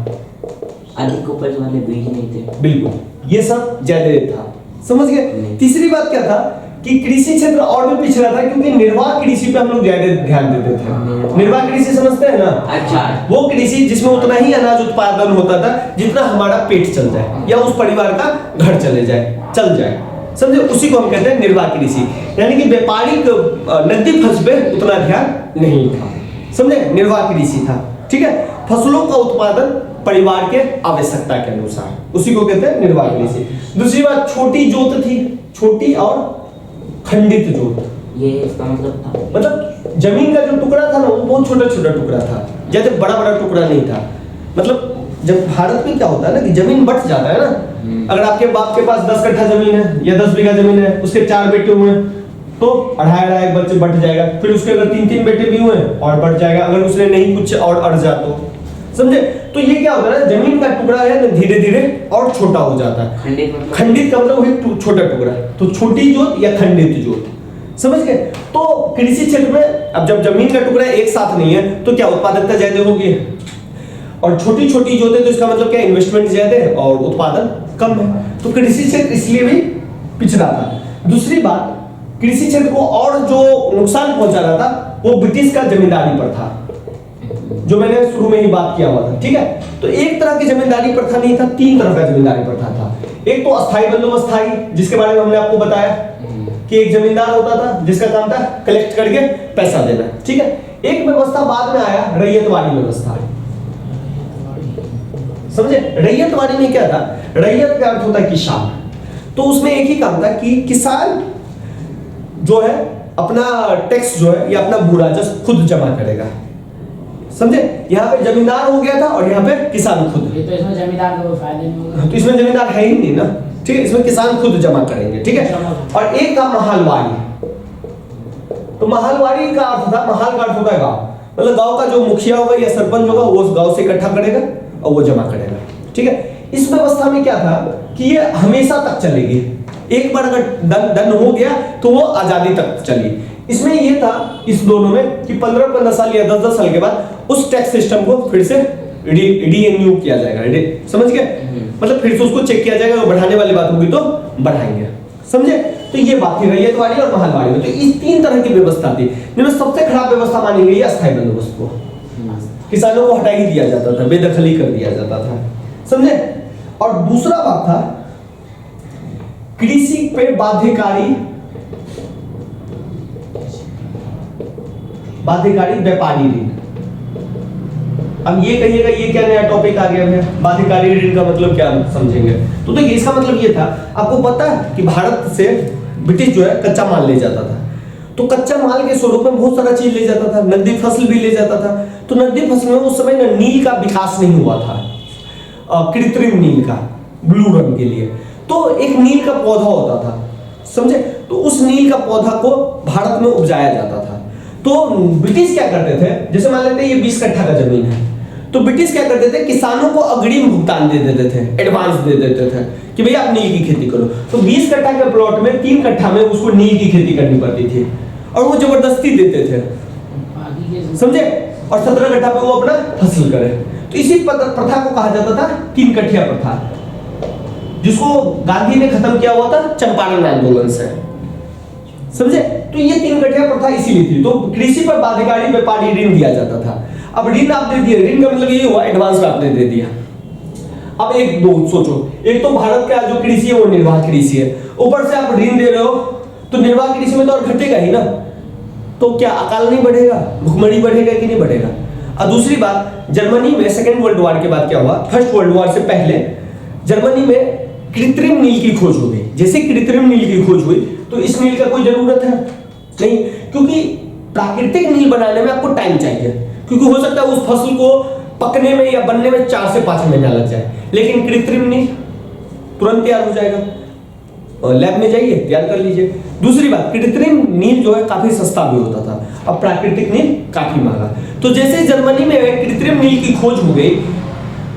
अधिक उपज वाले बीज नहीं थे। बिल्कुल, ये सब ज्यादा था। समझ गए? तीसरी बात क्या था कि कृषि क्षेत्र और भी पिछड़ा था क्योंकि निर्वाह कृषि पे हम लोग ज्यादा ध्यान देते थे। निर्वाह कृषि समझते हैं ना? अच्छा, वो कृषि जिसमें उतना ही अनाज उत्पादन होता था जितना हमारा पेट चल जाए या उस परिवार का घर चल जाए। समझे? उसी को हम कहते हैं निर्वाह कृषि, यानी कि व्यापारिक नकदी फंस पे उतना ध्यान नहीं था। समझे? निर्वाह कृषि था। ठीक है, फसलों का उत्पादन परिवार के आवश्यकता के अनुसार, उसी को कहते हैं निर्वाह कृषि। दूसरी बात, छोटी जोत थी, छोटी और खंडित जोत। ये इसका मतलब था, मतलब जमीन का जो टुकड़ा था ना, वो बहुत छोटा छोटा टुकड़ा था, जैसे बड़ा बड़ा टुकड़ा नहीं था। मतलब जब भारत में क्या होता है ना कि जमीन बट जाता है ना, अगर आपके बाप के पास 10 कट्ठा जमीन है या 10 बीघा जमीन है, उसके 4 बेटे हुए तो अढ़ाई बच्चे बट जाएगा। फिर उसके अगर 3 बेटे भी हुए और बढ़ जाएगा, अगर उसने नहीं कुछ और अड़ जा तो। समझे? तो ये क्या होता है ना, जमीन का टुकड़ा है ना धीरे धीरे और छोटा हो जाता है। खंडित का मतलब वही छोटा टुकड़ा, तो छोटी जोत या खंडित जोत। समझ गए? तो कृषि क्षेत्र में अब जब जमीन का टुकड़ा एक साथ नहीं है तो क्या उत्पादकता ज्यादा होगी, और छोटी छोटी जोत है तो इसका मतलब क्या, इन्वेस्टमेंट ज्यादा है और उत्पादन कम है। तो कृषि क्षेत्र इसलिए भी पिछड़ा था। दूसरी बात, कृषि क्षेत्र को और जो नुकसान पहुंचा रहा था वो ब्रिटिश का जमींदारी पर था, जो मैंने शुरू में ही बात किया हुआ था। ठीक है, तो एक तरह की जमींदारी प्रथा नहीं था, 3 तरह का जमींदारी प्रथा था। एक तो अस्थाई बंदोबस्ताई, जिसके बारे में हमने आपको बताया कि एक जमींदार होता था जिसका काम था कलेक्ट करके पैसा देना। ठीक है, एक व्यवस्था बाद में आया, रैयतवाड़ी व्यवस्था। समझे? रैयतवाड़ी में क्या था, रैयत का अर्थ होता है किसान। तो उसमें एक ही काम था कि किसान जो है अपना टैक्स जो है या अपना भू राजस्व खुद जमा करेगा। समझे? यहाँ पे जमींदार हो गया था और यहाँ पे किसान खुद। ये तो इसमें जमींदार का कोई फायदा नहीं होगा। तो इसमें जमींदार है ही नहीं ना। ठीक है, इसमें किसान खुद जमा करेंगे। ठीक है, और एक था महालवाड़ी। तो महालवाड़ी का अर्थ था, महाल का अर्थ होता है गाँव, मतलब गाँव का जो मुखिया होगा या सरपंच होगा वो उस गाँव से इकट्ठा करेगा और वो जमा करेगा। ठीक है, इस व्यवस्था में क्या था कि ये हमेशा तक चलेगी। एक बार अगर दंड हो गया तो वो आजादी तक चली। इसमें ये था इस दोनों में कि 15-15 साल या 10-10 साल के बाद उस टैक्स सिस्टम को फिर से रीएन्यू किया जाएगा। समझ गए? मतलब फिर से उसको चेक किया जाएगा, बढ़ाने वाली बात होगी तो बढ़ाएंगे। समझे? तो ये बात थी रैयतवाड़ी और महालवाड़ी में। तो इस 3 तरह की व्यवस्था थी, जिनमें सबसे खराब व्यवस्था मानी गई अस्थायी बंदोबस्त को। किसानों को हटा ही दिया जाता था, बेदखली कर दिया जाता था। समझे? और दूसरा बात था कृषि पे बाध्यकारी व्यापारी ऋण। अब ये कहिएगा ये क्या नया टॉपिक आ गया है, बाध्यकारी ऋण का मतलब क्या समझेंगे? तो देखिए, इसका मतलब ये था, आपको पता है कि भारत से ब्रिटिश जो है कच्चा माल ले जाता था। तो कच्चा माल के स्वरूप में बहुत सारा चीज ले जाता था, नकदी फसल भी ले जाता था। तो नकदी फसल में उस समय नील का विकास नहीं हुआ था, कृत्रिम नील का, ब्लू रंग के लिए। तो एक नील का पौधा होता था, समझे? तो उस नील का पौधा को भारत में उपजाया जाता था। तो ब्रिटिश क्या करते थे, जैसे मान लेते हैं ये 20 कट्ठा का जमीन है, तो ब्रिटिश क्या करते थे, किसानों को अग्रिम भुगतान दे देते थे, एडवांस दे देते थे कि भैया आप नील की खेती करो। तो 20 कट्ठा के प्लॉट में 3 कट्ठा में उसको नील की खेती करनी पड़ती थी और वो जबरदस्ती देते थे। समझे? और 17 कट्ठा पे वो अपना फसल करे। तो इसी प्रथा को कहा जाता था 3 कट्ठिया प्रथा, जिसको गांधी ने खत्म किया हुआ था चंपारण आंदोलन से, समझे। तो ये 3 कट्ठिया प्रथा इसीलिए थी। तो कृषि पर बाध्यकारी व्यापारी ऋण दिया जाता था। अब ऋण आप दे दिए, ऋण का मतलब ये हुआ एडवांस में आपने दे दिया। अब एक दो सोचो, एक तो भारत का जो कृषि है वो निर्वाह कृषि है, ऊपर से आप ऋण दे रहे हो, तो निर्वाह कृषि में तो और घटेगा ही ना। तो क्या अकाल नहीं बढ़ेगा, भुखमरी बढ़ेगा कि नहीं बढ़ेगा। और दूसरी बात, जर्मनी में सेकेंड वर्ल्ड वॉर के बाद क्या हुआ, फर्स्ट वर्ल्ड वॉर से पहले जर्मनी में कृत्रिम नील की खोज हो गई। जैसे कृत्रिम नील की खोज हुई तो इस नील का कोई जरूरत है नहीं, क्योंकि प्राकृतिक नील बनाने में आपको टाइम चाहिए, क्योंकि हो सकता है उस फसल को पकने में या बनने में 4 से 5 महीना लग जाए, लेकिन कृत्रिम नील तुरंत तैयार हो जाएगा। लैब में जाइए तैयार कर लीजिए। दूसरी बात, कृत्रिम नील जो है काफी सस्ता भी होता था, अब प्राकृतिक नील काफी महंगा। तो जैसे जर्मनी में कृत्रिम नील की खोज हो गई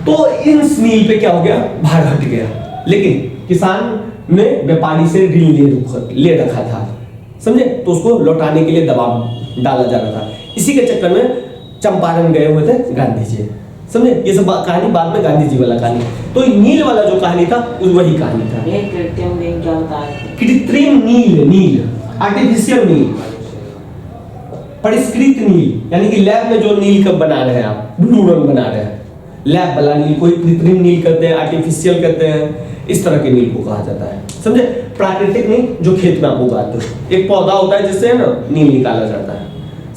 तो इस नील पे क्या हो गया, भार हट गया। लेकिन किसान ने व्यापारी से ऋण ले रखा था, समझे, तो उसको लौटाने के लिए दबाव डाला जा रहा था। इसी के चक्कर में चंपारण गए हुए थे गांधी जी, समझे। ये सब कहानी बाद में गांधी जी वाला कहानी, तो नील वाला जो कहानी था वही कहानी था। ये कृत्रिम नील क्या होता है? कृत्रिम नील, नील आर्टिफिशियल नील, परिष्कृत नील, यानी कि लैब में जो नील का बना रहे हैं आप, ब्लू रंग बना रहे हैं, लैब वाला नील, कोई कृत्रिम नील कहते हैं, आर्टिफिशियल कहते हैं, इस तरह के नील को कहा जाता है, समझे। प्राकृतिक नील जो खेत में आप उगाते हो, एक पौधा होता है जिससे ना नील निकाला जाता है,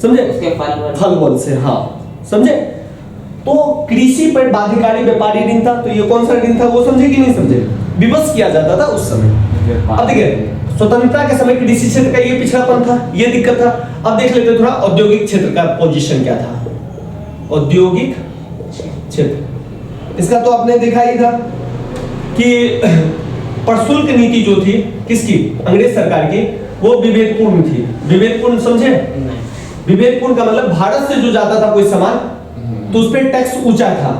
समझे, उसके फल बल से, हाँ, समझे। तो कृषि पर बाध्यकारी व्यापारी ऋण था, तो ये कौन सा ऋण था वो समझे कि नहीं समझे, विवश किया जाता था उस समय। अब देखिए, स्वतंत्रता के समय कृषि क्षेत्र का ये पिछड़ापन था, ये दिक्कत था। अब देख लेते थोड़ा औद्योगिक क्षेत्र का पोजीशन क्या था। औद्योगिक क्षेत्र, इसका तो आपने देखा ही था कि प्रशुल्क नीति जो थी किसकी, अंग्रेज सरकार की, वो विवेकपूर्ण थी। विवेकपूर्ण समझे, विवेकपूर्ण का मतलब भारत से जो जाता था कोई सामान तो उस पर टैक्स ऊंचा था,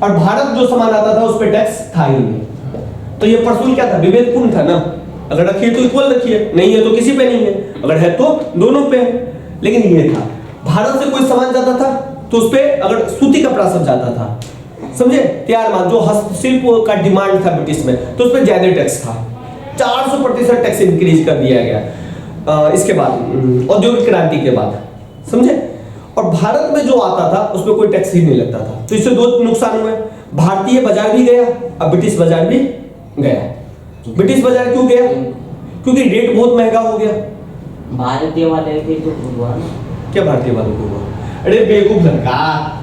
और भारत जो सामान आता था उस पर टैक्स था ही नहीं। तो ये प्रशुल्क क्या था, विवेकपूर्ण था ना। अगर रखिए तो इक्वल रखिए, नहीं है तो किसी पे नहीं है, अगर है तो दोनों पे है। लेकिन ये था, भारत से कोई सामान जाता था तो उस पर अगर सूती कपड़ा सब जाता था, समझे, तैयार माल जो हस्तशिल्प का डिमांड था ब्रिटिश में, तो उस पर ज्यादा टैक्स था। 400% टैक्स इंक्रीज कर दिया गया इसके बाद, औद्योगिक क्रांति के बाद, समझे। और भारत में जो आता था उसमें कोई टैक्स ही नहीं लगता था। तो इससे 2 नुकसान हुए, भारतीय बाजार भी गया, अब ब्रिटिश बाजार भी गया। ब्रिटिश बाजार क्यों गया, क्योंकि रेट बहुत महंगा हो गया। भारतीय वाले भी तो हुआ ना, क्या भारतीय वालों को हुआ, अरे बेवकूफ लड़का,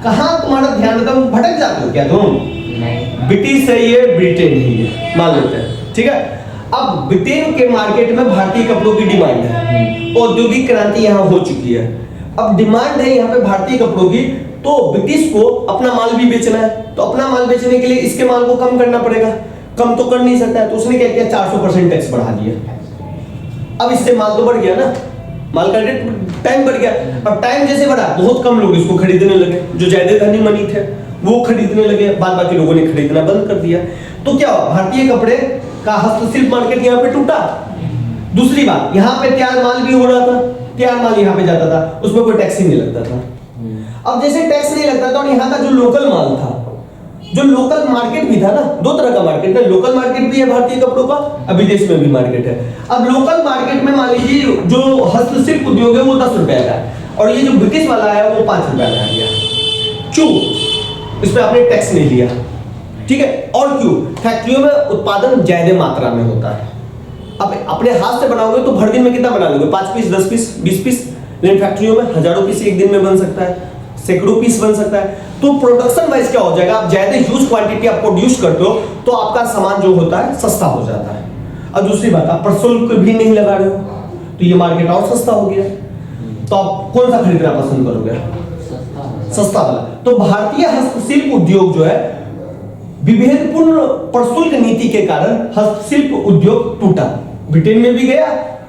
कहाँ तुम्हारा ध्यान रहता है, भटक जाते हो क्या तुम। नहीं, ब्रिटिश है ये, ब्रिटेन ही है, मान लेते हैं, ठीक है। अब ब्रिटेन के मार्केट में भारतीय कपड़ों की डिमांड है, औद्योगिक क्रांति यहाँ हो चुकी है, अब डिमांड है यहाँ पे भारतीय कपड़ों की, तो ब्रिटिश को अपना माल भी बेचना है, तो अपना माल बेचने के लिए इसके माल को कम करना पड़ेगा, कम तो कर नहीं सकता है, तो उसने क्या किया, 400% टैक्स बढ़ा दिया। अब इससे माल तो बढ़ गया ना, माल का रेट, टाइम बढ़ गया। अब टाइम जैसे बढ़ा, बहुत कम लोग इसको खरीदने लगे, जो ज्यादा धनी मनी थे वो खरीदने लगे, बाद बाकी लोगों ने खरीदना बंद कर दिया। तो क्या हुआ, भारतीय कपड़े का हस्तशिल्प मार्केट यहाँ पे टूटा। दूसरी बात, यहाँ पे तैयार माल भी हो रहा था, तैयार माल यहाँ पे जाता था, उसमें कोई टैक्स ही नहीं लगता था। अब जैसे टैक्स नहीं लगता था और यहाँ का जो लोकल माल था, जो लोकल मार्केट भी था ना, 2 तरह का मार्केट है, लोकल मार्केट भी है भारतीय कपड़ों का, अब विदेश में भी मार्केट है। अब लोकल मार्केट में मान लीजिए जो हस्तशिल्प उद्योग है वो 10 रुपए का है, और ये जो ब्रिटिश वाला है वो 5 रुपए का दिया, क्यों, इस पे आपने टैक्स नहीं लिया, ठीक है। और क्यों, फैक्ट्रियों में उत्पादन ज्यादा मात्रा में होता है। अब अपने हाथ से बनाओगे तो भर दिन में कितना बना लोगे, 5 पीस, 10 पीस, 20 पीस, लेकिन फैक्ट्रियों में हजारों पीस एक दिन में बन सकता है, सैकड़ों पीस बन सकता है। तो प्रोडक्शन वाइज क्या हो जाएगा, आप ज्यादा ह्यूज क्वांटिटी आप प्रोड्यूस करते हो तो आपका सामान जो होता है सस्ता हो जाता है। और दूसरी बात, आप प्रशुल्क भी नहीं लगा रहे हो तो ये मार्केट और सस्ता हो गया। तो आप कौन सा खरीदना पसंद करोगे, सस्ता वाला। तो भारतीय हस्तशिल्प उद्योग जो है, विभेदपूर्ण प्रशुल्क नीति के कारण हस्तशिल्प उद्योग टूटा, ब्रिटेन में भी गया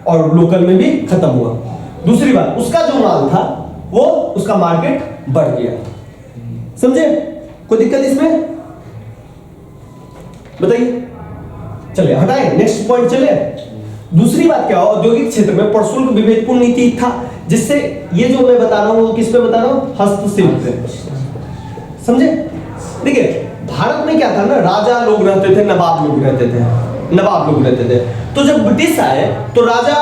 और लोकल में भी खत्म हुआ। दूसरी बात, उसका जो माल था वो उसका मार्केट बढ़ गया, समझे, कोई दिक्कत इसमें बताइए। चलिए हटाए, नेक्स्ट पॉइंट चले। दूसरी बात क्या, औद्योगिक क्षेत्र में प्रशुल्क विभेदपूर्ण नीति था, जिससे ये जो मैं बता रहा हूँ वो किस पे बता रहा हूँ, हस्तशिल्प पे, समझे। देखिए भारत में क्या था ना, राजा लोग रहते थे, नवाब लोग रहते थे, नवाब लोग रहते थे। तो जब ब्रिटिश आए तो राजा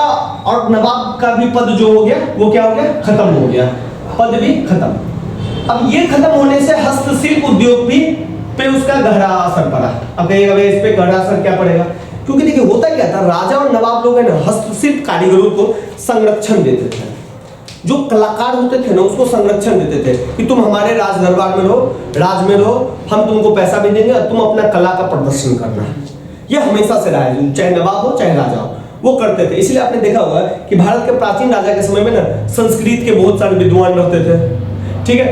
और नवाब का भी पद जो हो गया वो क्या हो गया, खत्म हो गया, पद भी खत्म। अब ये खत्म होने से हस्तशिल्प उद्योग भी पे उसका गहरा असर पड़ा। अब कहिएगा भाई इस पे गहरा असर क्या पड़ेगा, क्योंकि देखिए होता क्या था, राजा और नवाब लोग है ना हस्तशिल्प कारीगरों को संरक्षण देते थे, जो कलाकार होते थे ना उसको संरक्षण देते थे कि तुम हमारे राज दरबार में रहो, राज में रहो, हम तुमको पैसा भी देंगे और तुम अपना कला का प्रदर्शन करना। ये हमेशा से रहा है, चाहे नवाब हो चाहे राजा हो, वो करते थे। इसलिए आपने देखा होगा कि भारत के प्राचीन राजा के समय में ना संस्कृत के बहुत सारे विद्वान रहते थे, ठीक है,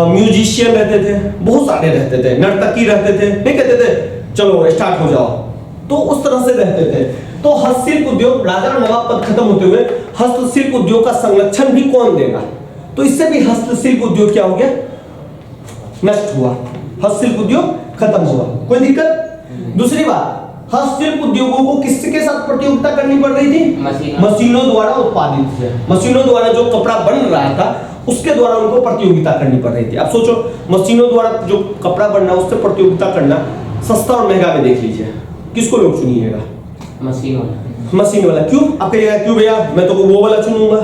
म्यूजिशियन रहते थे, बहुत सारे रहते थे, नर्तकी रहते थे, नहीं कहते थे चलो स्टार्ट हो जाओ, तो उस तरह से रहते थे। तो हस्तशिल्प उद्योग, राजा और नवाब पद खत्म होते हुए हस्तशिल्प उद्योग का संरक्षण भी कौन देगा, तो इससे भी हस्तशिल्प उद्योग क्या हो गया, नष्ट हुआ, हस्तशिल्प उद्योग खत्म हुआ। कोई दिक्कत? दूसरी बात, हस्तशिल्प उद्योगों को किसके साथ प्रतियोगिता करनी पड़ रही थी, मशीनों द्वारा उत्पादित से, मशीनों द्वारा जो कपड़ा बन रहा था उसके द्वारा उनको प्रतियोगिता करनी पड़ रही थी। अब सोचो मशीनों द्वारा जो कपड़ा बनना उससे प्रतियोगिता करना, सस्ता और महंगा में देख लीजिए किसको लोग चुनिएगा, मशीन वाला। मशीन वाला। क्यों? आप कहिएगा क्यों भैया, मैं तो वो वाला चुनूंगा,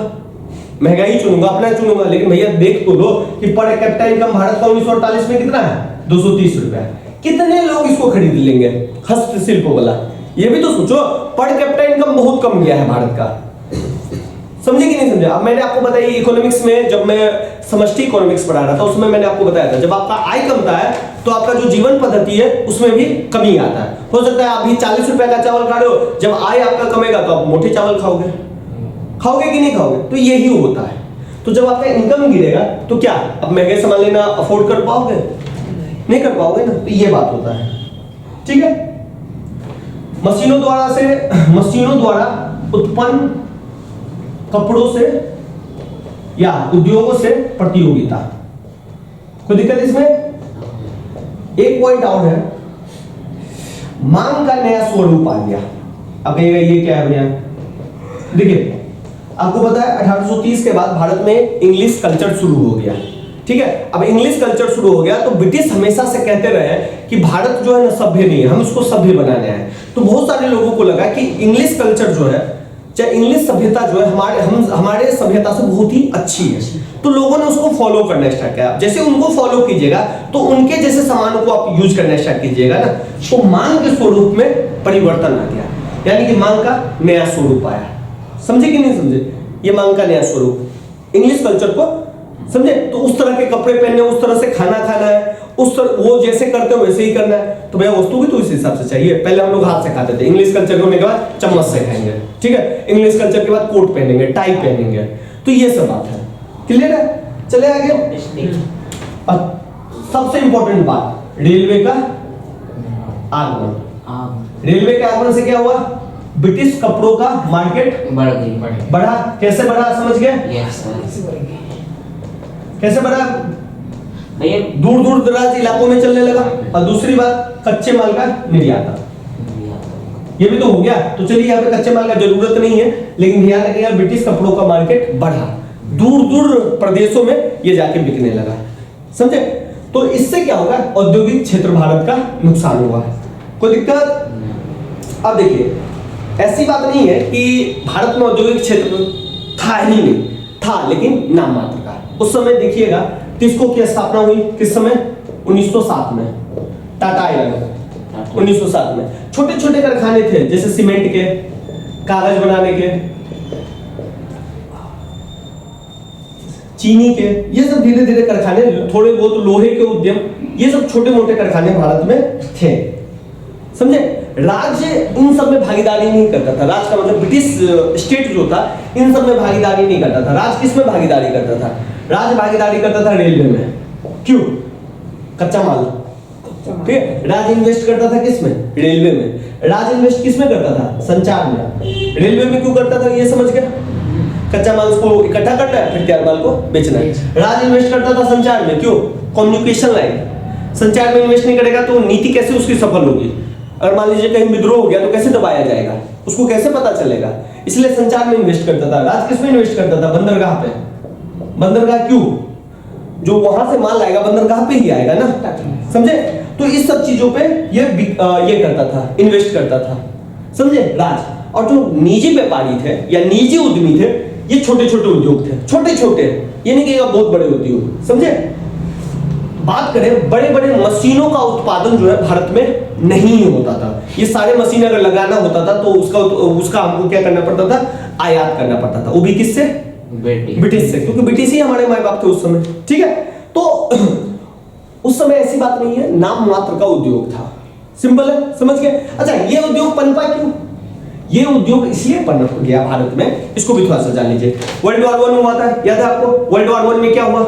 महंगा ही चुनूंगा, अपना चुनूंगा। लेकिन भैया देख तो लो कि पर कैपिटा इनकम भारत का 1948 में कितना है, 230 रुपया। कितने लोग इसको खरीद लेंगे हस्तशिल्प वाला, ये भी तो सोचो। पर कैपिटा इनकम बहुत कम गया है भारत का, समझे कि नहीं समझे। अब मैंने आपको बताया इकोनॉमिक्स में, जब मैं समष्टि इकोनॉमिक्स पढ़ा रहा था उसमें मैंने आपको बताया था, जब आपका आय कमता है तो आपका जो जीवन पद्धति है उसमें भी कमी आता है। हो सकता है आप भी 40 रुपए का चावल खा रहे हो, जब आय आपका कमेगा तो आप मोटे चावल खाओगे, खाओगे कि नहीं खाओगे, तो यही होता है। तो जब आपका इनकम गिरेगा तो क्या अब महंगे सामान लेना अफोर्ड कर पाओगे, नहीं कर पाओगे ना, तो ये बात होता है, ठीक है। मशीनों द्वारा उत्पन्न कपड़ों से या उद्योगों से प्रतियोगिता, कोई दिक्कत इसमें? एक पॉइंट और है, मांग का नया स्वरूप आ गया। अब ये क्या है भैया, देखिए आपको पता है 1830 के बाद भारत में इंग्लिश कल्चर शुरू हो गया, ठीक है। अब इंग्लिश कल्चर शुरू हो गया तो ब्रिटिश हमेशा से कहते रहे कि भारत जो है ना सभ्य नहीं है, हम उसको सभ्य बनाने आए। तो बहुत सारे लोगों को लगा कि इंग्लिश कल्चर जो है, चाहे इंग्लिश सभ्यता जो है हमारे सभ्यता से बहुत ही अच्छी है, तो लोगों ने उसको फॉलो करना स्टार्ट किया। जैसे उनको फॉलो कीजिएगा तो उनके जैसे सामानों को आप यूज करना स्टार्ट कीजिएगा ना, तो मांग के स्वरूप में परिवर्तन आ गया, यानी कि मांग का नया स्वरूप आया। समझे कि नहीं समझे? ये मांग का नया स्वरूप इंग्लिश कल्चर को समझे। तो उस तरह के कपड़े पहनने, उस तरह से खाना खाना है, उस तरह वो जैसे करते हो वैसे ही करना है। तो भैया वस्तु भी तो इस हिसाब से चाहिए। पहले हम लोग हाथ से खाते थे, इंग्लिश कल्चर होने के बाद चम्मच से खाएंगे, ठीक है। इंग्लिश कल्चर के बाद कोट पहनेंगे, टाई पहनेंगे, तो ये सब बात है। क्लियर है? चले आगे। सबसे इंपॉर्टेंट बात, रेलवे का आगमन। रेलवे के आगमन से क्या हुआ, ब्रिटिश कपड़ों का मार्केट बढ़ा। कैसे बढ़ा समझ गए? कैसे बढ़ा? भैया दूर दूर दराज इलाकों में चलने लगा। और दूसरी बात, कच्चे माल का निर्यात, ये भी तो हो गया। तो चलिए यहाँ पे कच्चे माल का जरूरत नहीं है, लेकिन ध्यान रखिएगा ब्रिटिश कपड़ों का मार्केट बढ़ा, दूर दूर प्रदेशों में ये जाके बिकने लगा, समझे। तो इससे क्या होगा, औद्योगिक क्षेत्र भारत का नुकसान हुआ। कोई दिक्कत? अब देखिए ऐसी बात नहीं है कि भारत में औद्योगिक क्षेत्र था ही नहीं, था लेकिन नाम मात्र का। उस समय देखिएगा किसको की स्थापना हुई, किस समय? 1907 में, टाटा आयरन 1907 में। छोटे छोटे कारखाने थे, जैसे सीमेंट के, कागज बनाने के, चीनी के, ये सब धीरे धीरे कारखाने, थोड़े बहुत लोहे के उद्यम, ये सब छोटे मोटे कारखाने भारत में थे, समझे। राज्य इन सब में भागीदारी नहीं करता था। राज्य का मतलब ब्रिटिश स्टेट जो था इन सब में भागीदारी नहीं करता था। राज्य किस में भागीदारी करता था? राज्य भागीदारी करता था रेलवे में। क्यों? कच्चा माल, ठीक है। राज्य इन्वेस्ट करता था किस में? रेलवे में। राज्य इन्वेस्ट किस में करता था? संचार में। रेलवे में क्यों करता था, ये समझ गया? कच्चा माल उसको इकट्ठा करना है, फिर तैयार माल को बेचना है। राज्य इन्वेस्ट करता था संचार में, क्यों? Communication line. संचार में इन्वेस्ट नहीं करेगा तो नीति कैसे उसकी सफल होगी? अगर मान लीजिए कहीं विद्रोह हो गया तो कैसे दबाया जाएगा, उसको कैसे पता चलेगा। इसलिए संचार में इन्वेस्ट करता था। राज किस में इन्वेस्ट करता था? बंदरगाह पे। बंदरगाह क्यों? जो वहां से माल आएगा बंदरगाह पे ही आएगा ना, समझे। तो इस सब चीजों पे ये करता था, इन्वेस्ट करता था, समझे, राज। और जो निजी व्यापारी थे या निजी उद्यमी थे, ये छोटे छोटे उद्योग थे, छोटे छोटे, ये नहीं कहेगा बहुत बड़े उद्योग, समझे। बात करें बड़े बड़े मशीनों का उत्पादन जो है भारत में नहीं होता था। ये सारे मशीन अगर लगाना होता था तो उसका हमको क्या करना पड़ता था? आयात करना पड़ता था। वो भी किससे? ब्रिटिश से, क्योंकि ब्रिटिश ही हमारे माए बाप थे उस समय, ठीक है। तो उस समय ऐसी बात नहीं है, नाम मात्र का उद्योग था, सिंपल है, समझ गए। अच्छा, ये उद्योग पनपा क्यों? ये उद्योग इसलिए पनप गया भारत में, इसको भी थोड़ा सा जान लीजिए। वर्ल्ड वॉर 1 हुआ था, याद है आपको? वर्ल्ड वॉर 1 में क्या हुआ?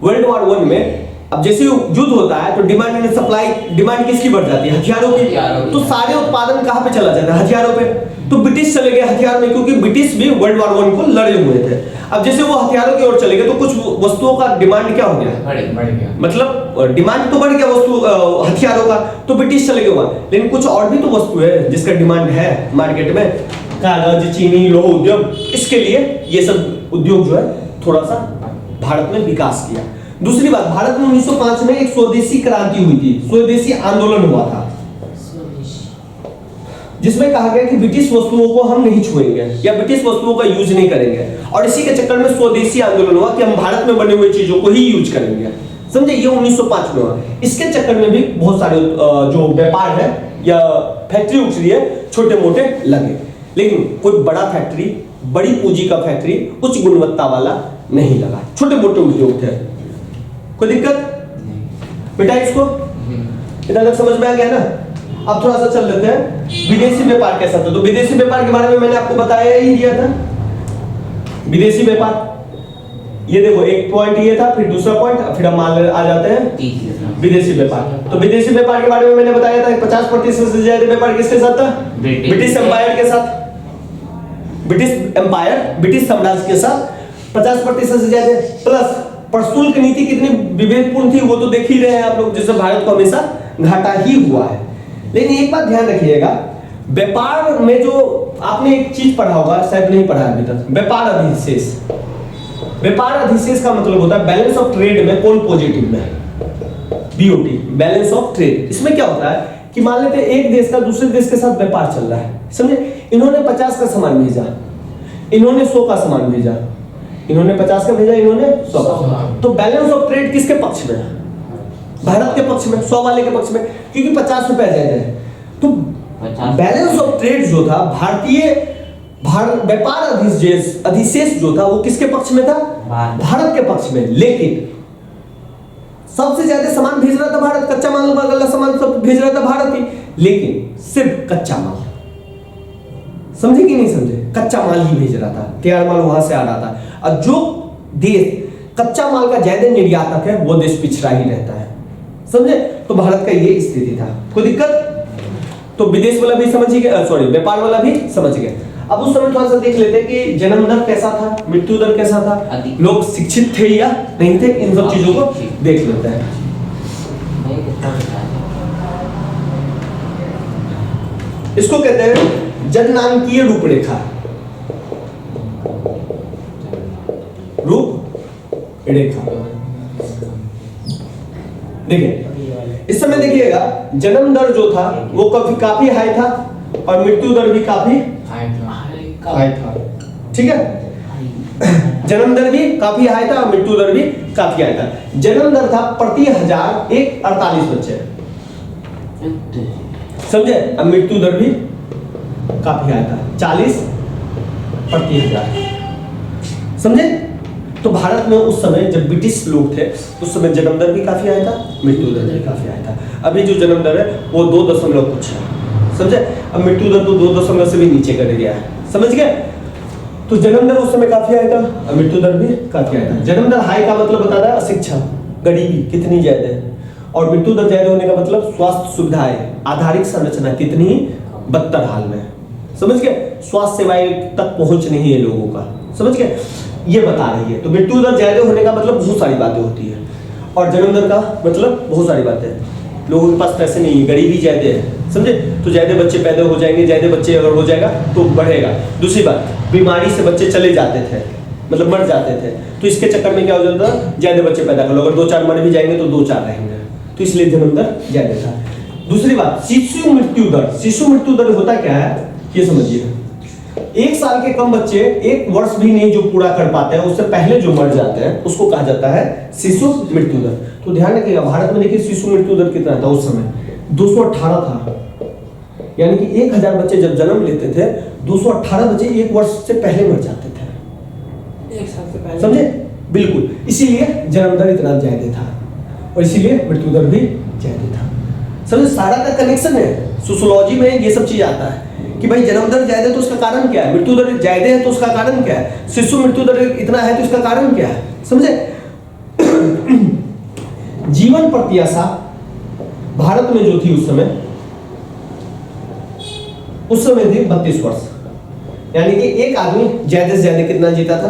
वर्ल्ड वॉर 1 में अब जैसे युद्ध होता है तो डिमांड एंड सप्लाई, डिमांड किसकी बढ़ जाती है? हथियारों की। तो सारे उत्पादन कहां पे चला जाता है? हथियारों पे। तो ब्रिटिश चले गए हथियार में, क्योंकि ब्रिटिश भी वर्ल्ड वॉर 1 को लड़े हुए थे। अब जैसे वो हथियारों की ओर चले गए तो कुछ वस्तुओं का डिमांड क्या हो गया? बढ़ गया। मतलब डिमांड तो बढ़ गया वस्तु हथियारों का, तो ब्रिटिश चले गए वहां। लेकिन कुछ और भी तो वस्तु है जिसका डिमांड है मार्केट में, कागज, चीनी, लोह उद्योग। इसके लिए ये सब उद्योग जो है थोड़ा सा भारत में विकास किया। दूसरी बात, भारत में 1905 में एक स्वदेशी क्रांति हुई थी, स्वदेशी आंदोलन हुआ था, जिसमें कहा गया कि ब्रिटिश वस्तुओं को हम नहीं छुएंगे या ब्रिटिश वस्तुओं का यूज नहीं करेंगे। और इसी के चक्कर में स्वदेशी आंदोलन हुआ कि हम भारत में बने हुए चीजों को ही यूज करेंगे, समझे। ये 1905 में हुआ। इसके चक्कर में भी बहुत सारे जो व्यापार है या फैक्ट्री उठरी है, छोटे मोटे लगे, लेकिन कोई बड़ा फैक्ट्री, बड़ी पूंजी का फैक्ट्री, उच्च गुणवत्ता वाला नहीं लगा। छोटे मोटे उद्योग थे। कोई दिक्कत बेटा? इसको इधर तक समझ में आ गया ना? अब थोड़ा सा चल लेते हैं विदेशी व्यापार कैसा था। तो विदेशी व्यापार के बारे में मैंने आपको बताया ही दिया था। विदेशी व्यापार, ये देखो, एक पॉइंट ये था, फिर दूसरा पॉइंट, फिर हम आ जाते हैं विदेशी व्यापार। तो विदेशी व्यापार के बारे में मैंने बताया था 50% से ज्यादा व्यापार किसके साथ था? ब्रिटिश एम्पायर के साथ। ब्रिटिश एम्पायर, ब्रिटिश साम्राज्य के साथ 50% से ज्यादा। प्लस प्रशुल्क नीति कितनी विवेकपूर्ण थी वो तो देख ही रहे हैं आप लोग, जिससे भारत को हमेशा घाटा ही हुआ है। लेकिन एक बात ध्यान रखिएगा, व्यापार में जो आपने एक चीज पढ़ा होगा, शायद नहीं पढ़ा अभी तक, व्यापार अधिशेष। व्यापार अधिशेष का मतलब होता है बैलेंस ऑफ ट्रेड में कौन पॉजिटिव में? BOT, balance of trade. इसमें क्या होता है कि मान लेते हैं एक देश का दूसरे देश के साथ व्यापार चल रहा है, समझे। इन्होंने 50 का सामान भेजा, इन्होंने 100 का सामान भेजा, इन्होंने 50 का भेजा, इन्होंने 100 का। तो बैलेंस ऑफ ट्रेड किसके पक्ष में है? भारत के पक्ष में, 100 वाले के पक्ष में, क्योंकि 50 रुपए ज्यादा है। तो बैलेंस ऑफ ट्रेड जो था, भारतीय व्यापार अधिशेष जो था वो किसके पक्ष में था? भारत के पक्ष में। लेकिन सबसे ज्यादा सामान भेज रहा था भारत, कच्चा माल वाला सामान सब भेज रहा था भारत ही, लेकिन सिर्फ कच्चा माल, समझे कि नहीं समझे? कच्चा माल ही भेज रहा था, तैयार माल वहां से आ रहा था। और जो देश कच्चा माल का ज्यादा निर्यातक है वो देश पिछड़ा ही रहता है, समझे। तो भारत का ये स्थिति था। कोई दिक्कत? तो विदेश वाला भी समझ गए, सॉरी व्यापार वाला भी समझ गए। अब उस समय थोड़ा सा देख लेते हैं कि जन्म दर कैसा था, मृत्यु दर कैसा था, लोग शिक्षित थे या नहीं थे, इन सब चीजों को देख लेते हैं। इसको कहते हैं जननांकीय रूपरेखा। रूपरेखा देखिए, इस समय देखिएगा जन्म दर जो था वो काफी हाई था और मृत्यु दर भी काफी हाई था, ठीक है। जन्म दर भी काफी हाई था और मृत्यु दर भी काफी हाई था। जन्म दर था प्रति 1000 एक 48 बच्चे, समझे। अब मृत्यु दर भी काफी हाई था, 40 प्रति 1000, समझे। तो भारत में उस समय जब ब्रिटिश लोग थे उस समय जन्म दर भी काफी हाई था, मृत्यु दर भी काफी हाई था। अभी जो जन्म दर है वो 2 कुछ है, समझे। अब मृत्यु दर तो 2 से भी नीचे कर गया है, समझ गए। तो जन्म दर उस समय काफी हाई था और मृत्यु दर भी काफी हाई था। जन्म दर हाई का मतलब बताता है अशिक्षा, गरीबी कितनी ज्यादा है, और मृत्यु दर ज्यादा होने का मतलब स्वास्थ्य सुविधाएं, आधारिक संरचना कितनी बदतर हाल में, समझ गए। स्वास्थ्य सेवाएं तक पहुंच नहीं है लोगों का, समझ गए, ये बता रही है। तो मृत्यु दर ज्यादा होने का मतलब बहुत सारी बातें होती है, और जन्म दर का मतलब बहुत सारी बातें, लोगों के पास पैसे नहीं है, गरीबी ज्यादा है, समझे? तो ज्यादा बच्चे पैदा हो जाएंगे, ज्यादा बच्चे अगर हो जाएगा तो बढ़ेगा। दूसरी बात, बीमारी से बच्चे चले जाते थे, मतलब मर जाते थे, तो इसके चक्कर में क्या हो जाता था, ज्यादा बच्चे पैदा कर लो, अगर 2-4 मर भी जाएंगे तो 2-4 रहेंगे, तो इसलिए जन्म दर ज्यादा था। दूसरी बात, शिशु मृत्यु दर। शिशु मृत्यु दर होता क्या है ये समझिए। 1 साल के कम बच्चे 1 वर्ष भी नहीं जो पूरा कर पाते हैं, उससे पहले जो मर जाते हैं उसको कहा जाता है शिशु मृत्यु दर। तो ध्यान रखिएगा, भारत में देखिए शिशु मृत्यु दर कितना था उस समय, 218 था। यानी कि 1000 बच्चे जब जन्म लेते थे, 218 बच्चे 1 वर्ष से पहले मर जाते थे। 1 साल से पहले, समझे? बिल्कुल, इसीलिए जन्म दर इतना ज्यादा था और इसीलिए मृत्यु दर भी ज्यादा था। समझे? सारा का कनेक्शन है, सोशियोलॉजी में ये सब चीज आता है कि भाई जन्म दर ज्यादा है तो उसका कारण क्या है, मृत्यु दर ज्यादा है तो उसका कारण क्या है, शिशु मृत्यु दर इतना है तो इसका कारण क्या है। समझे? जीवन प्रत्याशा भारत में जो थी उस समय थी 32 वर्ष। यानी कि एक आदमी ज्यादा से ज्यादा कितना जीता था,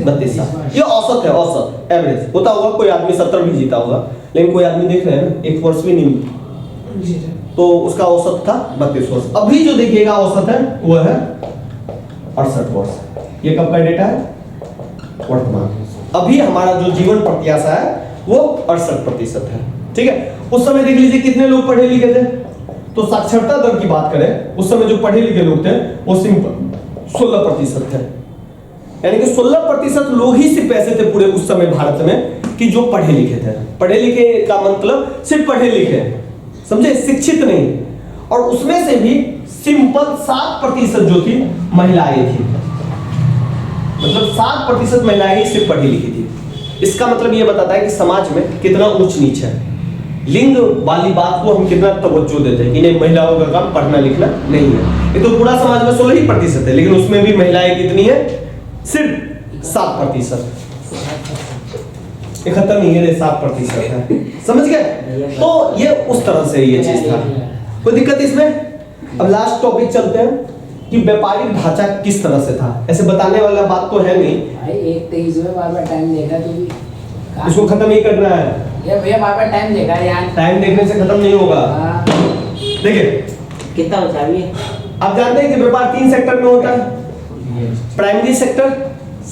32 साल। ये औसत है, औसत एवरेज होता होगा, कोई आदमी 70 भी जीता होगा, लेकिन कोई आदमी देख रहे हैं ना 1 वर्ष भी नहीं, तो उसका औसत था 32 वर्ष। अभी जो देखिएगा औसत है वो है 68 वर्ष। ये कब का डेटा है, वर्तमान। अभी हमारा जो जीवन प्रत्याशा है वो 68% है। ठीक है, उस समय देख लीजिए कितने लोग पढ़े लिखे थे, तो साक्षरता दर की बात करें उस समय जो पढ़े लिखे लोग थे वो सिंपल 16% थे। यानी कि 16% लोग ही सिर्फ ऐसे थे पूरे उस समय भारत में कि जो पढ़े लिखे थे। पढ़े लिखे का मतलब सिर्फ पढ़े लिखे, समझे, शिक्षित नहीं। और उसमें से भी सिंपल 7% जो थी महिलाएं थी, मतलब 7% महिलाएं ही सिर्फ पढ़ी लिखी थी। इसका मतलब ये बताता है कि समाज में कितना ऊंच नीच है। लिंग वाली बात को हम कितना तवज्जो देते हैं कि नहीं महिलाओं का काम पढ़ना लिखना नहीं है। ये तो पूरा समाज में 16% है, लेकिन उसमें भी महिलाएं कितनी है, सिर्फ 7%। 71 नहीं है, 7% है। समझ गए? तो ये उस तरह से ये चीज था, कोई दिक्कत इसमें? अब लास्ट टॉपिक चलते हैं कि व्यापारिक ढांचा किस तरह से था। ऐसे बताने वाला बात तो है नहीं, भाई 1:23 में बार-बार टाइम देखा तो भी इसको खत्म ही करना है। ये भैया बार-बार टाइम देखा यार, टाइम देखने से खत्म नहीं होगा। हाँ। देखिए कितना बचा अभी है? आप जानते हैं कि व्यापार 3 सेक्टर में होता है, primary sector,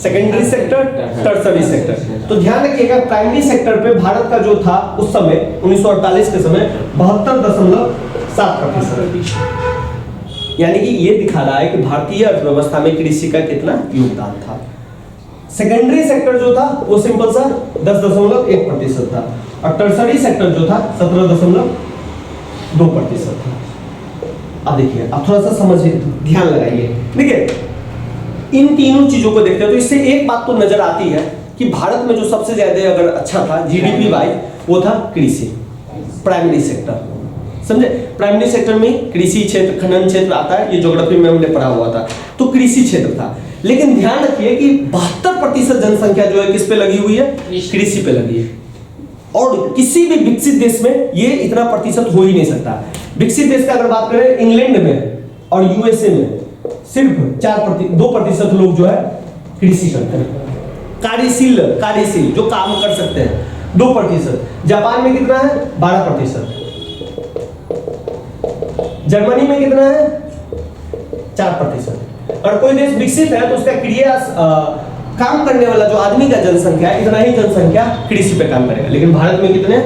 secondary sector, tertiary sector. तो ध्यान रखिएगा प्राइमरी सेक्टर पे भारत का जो था उस समय 1948 के समय 72.7%। यानी कि ये दिखा रहा है कि भारतीय अर्थव्यवस्था में कृषि का कितना योगदान था। सेकेंडरी सेक्टर जो था वो सिंपल सा 10.1% था और टर्सरी सेक्टर जो था 17.2% था। अब देखिए, अब थोड़ा सा समझिए, ध्यान लगाइए। देखिए इन तीनों चीजों को देखते हैं तो इससे एक बात तो नजर आती है कि भारत में जो सबसे ज्यादा अगर अच्छा था जीडीपी वाइज वो था कृषि, प्राइमरी सेक्टर। समझे? प्राइमरी सेक्टर में कृषि क्षेत्र, खनन क्षेत्र आता है, ये ज्योग्राफी में हमने पढ़ा हुआ था, तो कृषि क्षेत्र था। लेकिन ध्यान रखिए कि 72% जनसंख्या जो है किस पे लगी हुई है, कृषि पे लगी है। और किसी भी विकसित देश में ये इतना प्रतिशत हो ही नहीं सकता। विकसित देश का अगर बात करें, इंग्लैंड में और यूएसए में सिर्फ 2% लोग जो है कृषि करते हैं, कार्यशील जो काम कर सकते हैं 2%। जापान में कितना है, 12%। जर्मनी में कितना है, 4%। और कोई देश विकसित है तो उसका काम करने वाला जो आदमी का जनसंख्या है, इतना ही जनसंख्या कृषि पे काम करेगा। लेकिन भारत में कितने,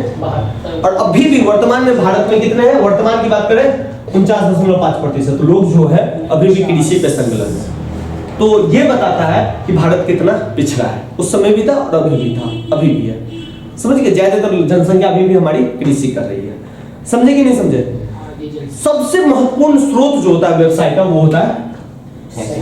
और अभी भी वर्तमान में भारत में कितने हैं, वर्तमान की बात करें 49.5% लोग जो है अभी भी कृषि पे संलग्न है। तो ये बताता है कि भारत कितना पिछड़ा है, उस समय भी था और अभी भी था, अभी भी है। समझ गए? ज्यादातर जनसंख्या अभी भी हमारी कृषि कर रही है। समझे कि नहीं समझे? सबसे महत्वपूर्ण स्रोत जो होता है व्यवसाय का वो होता है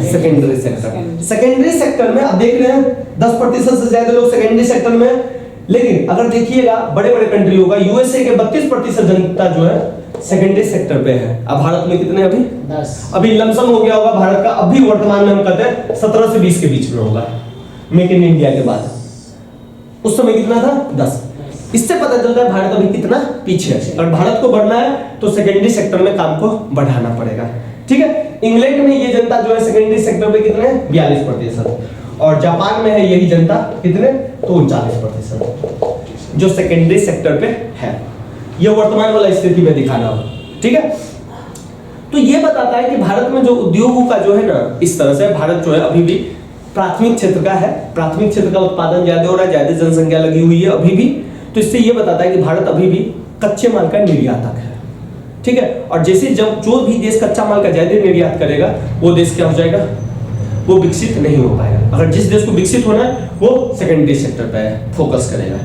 सेकेंडरी सेक्टर। सेकेंडरी सेक्टर में आप देख रहे हैं 10% से ज्यादा लोग सेकेंडरी सेक्टर में। लेकिन अगर देखिएगा बड़े बड़े कंट्री होगा, यूएसए के 32% जनता जो है सेकेंडरी सेक्टर पे है। अब भारत में कितने, अभी 10, अभी लमसम हो गया होगा भारत का, अभी वर्तमान में हम कहते हैं 17 से 20 के बीच में होगा मेक इन इंडिया के बाद। उस समय कितना था, 10। इससे पता चलता है भारत अभी कितना पीछे है। और भारत को बढ़ना है तो सेकेंडरी सेक्टर में काम को बढ़ाना पड़ेगा। ठीक है? इंग्लैंड में ये जनता जो है सेकेंडरी सेक्टर पे कितने, 42%। और जापान में है यही जनता कितने, तो 39% जो सेकेंडरी सेक्टर पे है। यह वर्तमान वाला स्थिति में दिखा रहा हूं। ठीक है? तो ये बताता है कि भारत में जो उद्योगों का जो है ना, इस तरह से भारत जो है अभी भी प्राथमिक क्षेत्र का है, प्राथमिक क्षेत्र का उत्पादन ज्यादा हो रहा है, ज्यादा जनसंख्या लगी हुई है अभी भी। तो इससे ये बताता है कि भारत अभी भी कच्चे माल का निर्यातक है, ठीक है। और जैसे जब जो भी देश कच्चा माल का ज्यादा निर्यात करेगा वो देश क्या हो जाएगा, वो विकसित नहीं हो पाएगा। अगर जिस देश को विकसित होना है वो सेकेंडरी सेक्टर पे फोकस करेगा,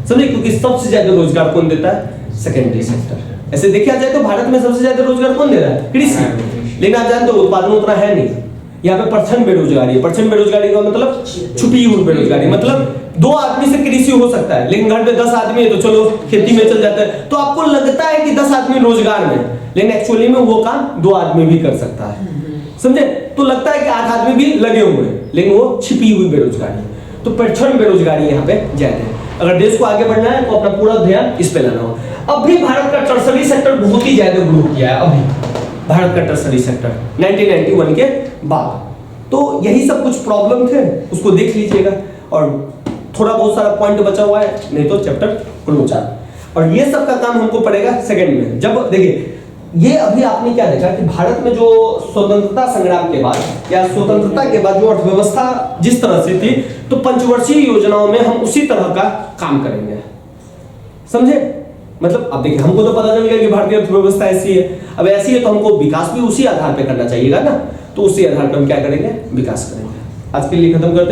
समझे, क्योंकि सबसे ज्यादा रोजगार कौन देता है, सेकेंडरी सेक्टर। ऐसे देखा जाए तो भारत में सबसे ज्यादा रोजगार कौन दे रहा है, कृषि। लेकिन आप जानते हो उत्पादन उतना है नहीं, यहाँ पे परछन बेरोजगारी है। परछन बेरोजगारी का मतलब छुपी हुई बेरोजगारी, मतलब 2 आदमी से कृषि हो सकता है लेकिन घर पे 10 आदमी है तो चलो खेती में चल जाता है। तो आपको लगता है कि 10 आदमी रोजगार में, लेकिन एक्चुअली में वो काम 2 आदमी भी कर सकता है, समझे। तो लगता है कि 8 आदमी भी लगे हुए हैं लेकिन वो छिपी हुई बेरोजगारी है। तो परछन बेरोजगारी यहाँ पे ज्यादा है। अगर देश को आगे बढ़ना है तो अपना पूरा ध्यान इस पे लाना होगा। अभी भारत का टर्सरी सेक्टर बहुत ही ज्यादा ग्रो किया है, अभी भारत का टर्सरी सेक्टर 1991 के बाद। तो यही सब कुछ प्रॉब्लम थे, उसको देख लीजिएगा। और थोड़ा बहुत सारा पॉइंट बचा हुआ है, नहीं तो चैप्टर क्लोज है। और ये सब का काम हमको पड़ेगा सेकंड में। जब देखिए ये अभी आपने क्या देखा कि भारत में जो स्वतंत्रता संग्राम के बाद या स्वतंत्रता के बाद जो अर्थव्यवस्था जिस तरह से थी, तो पंचवर्षीय योजनाओं में हम उसी तरह का काम करेंगे, समझे। मतलब अब देखिए हमको तो पता चल गया कि भारतीय अर्थव्यवस्था ऐसी है, अब ऐसी है तो हमको विकास भी उसी आधार पे करना चाहिएगा ना। तो उसी आधार पर हम क्या करेंगे, विकास करेंगे। आज के लिए खत्म करते हैं।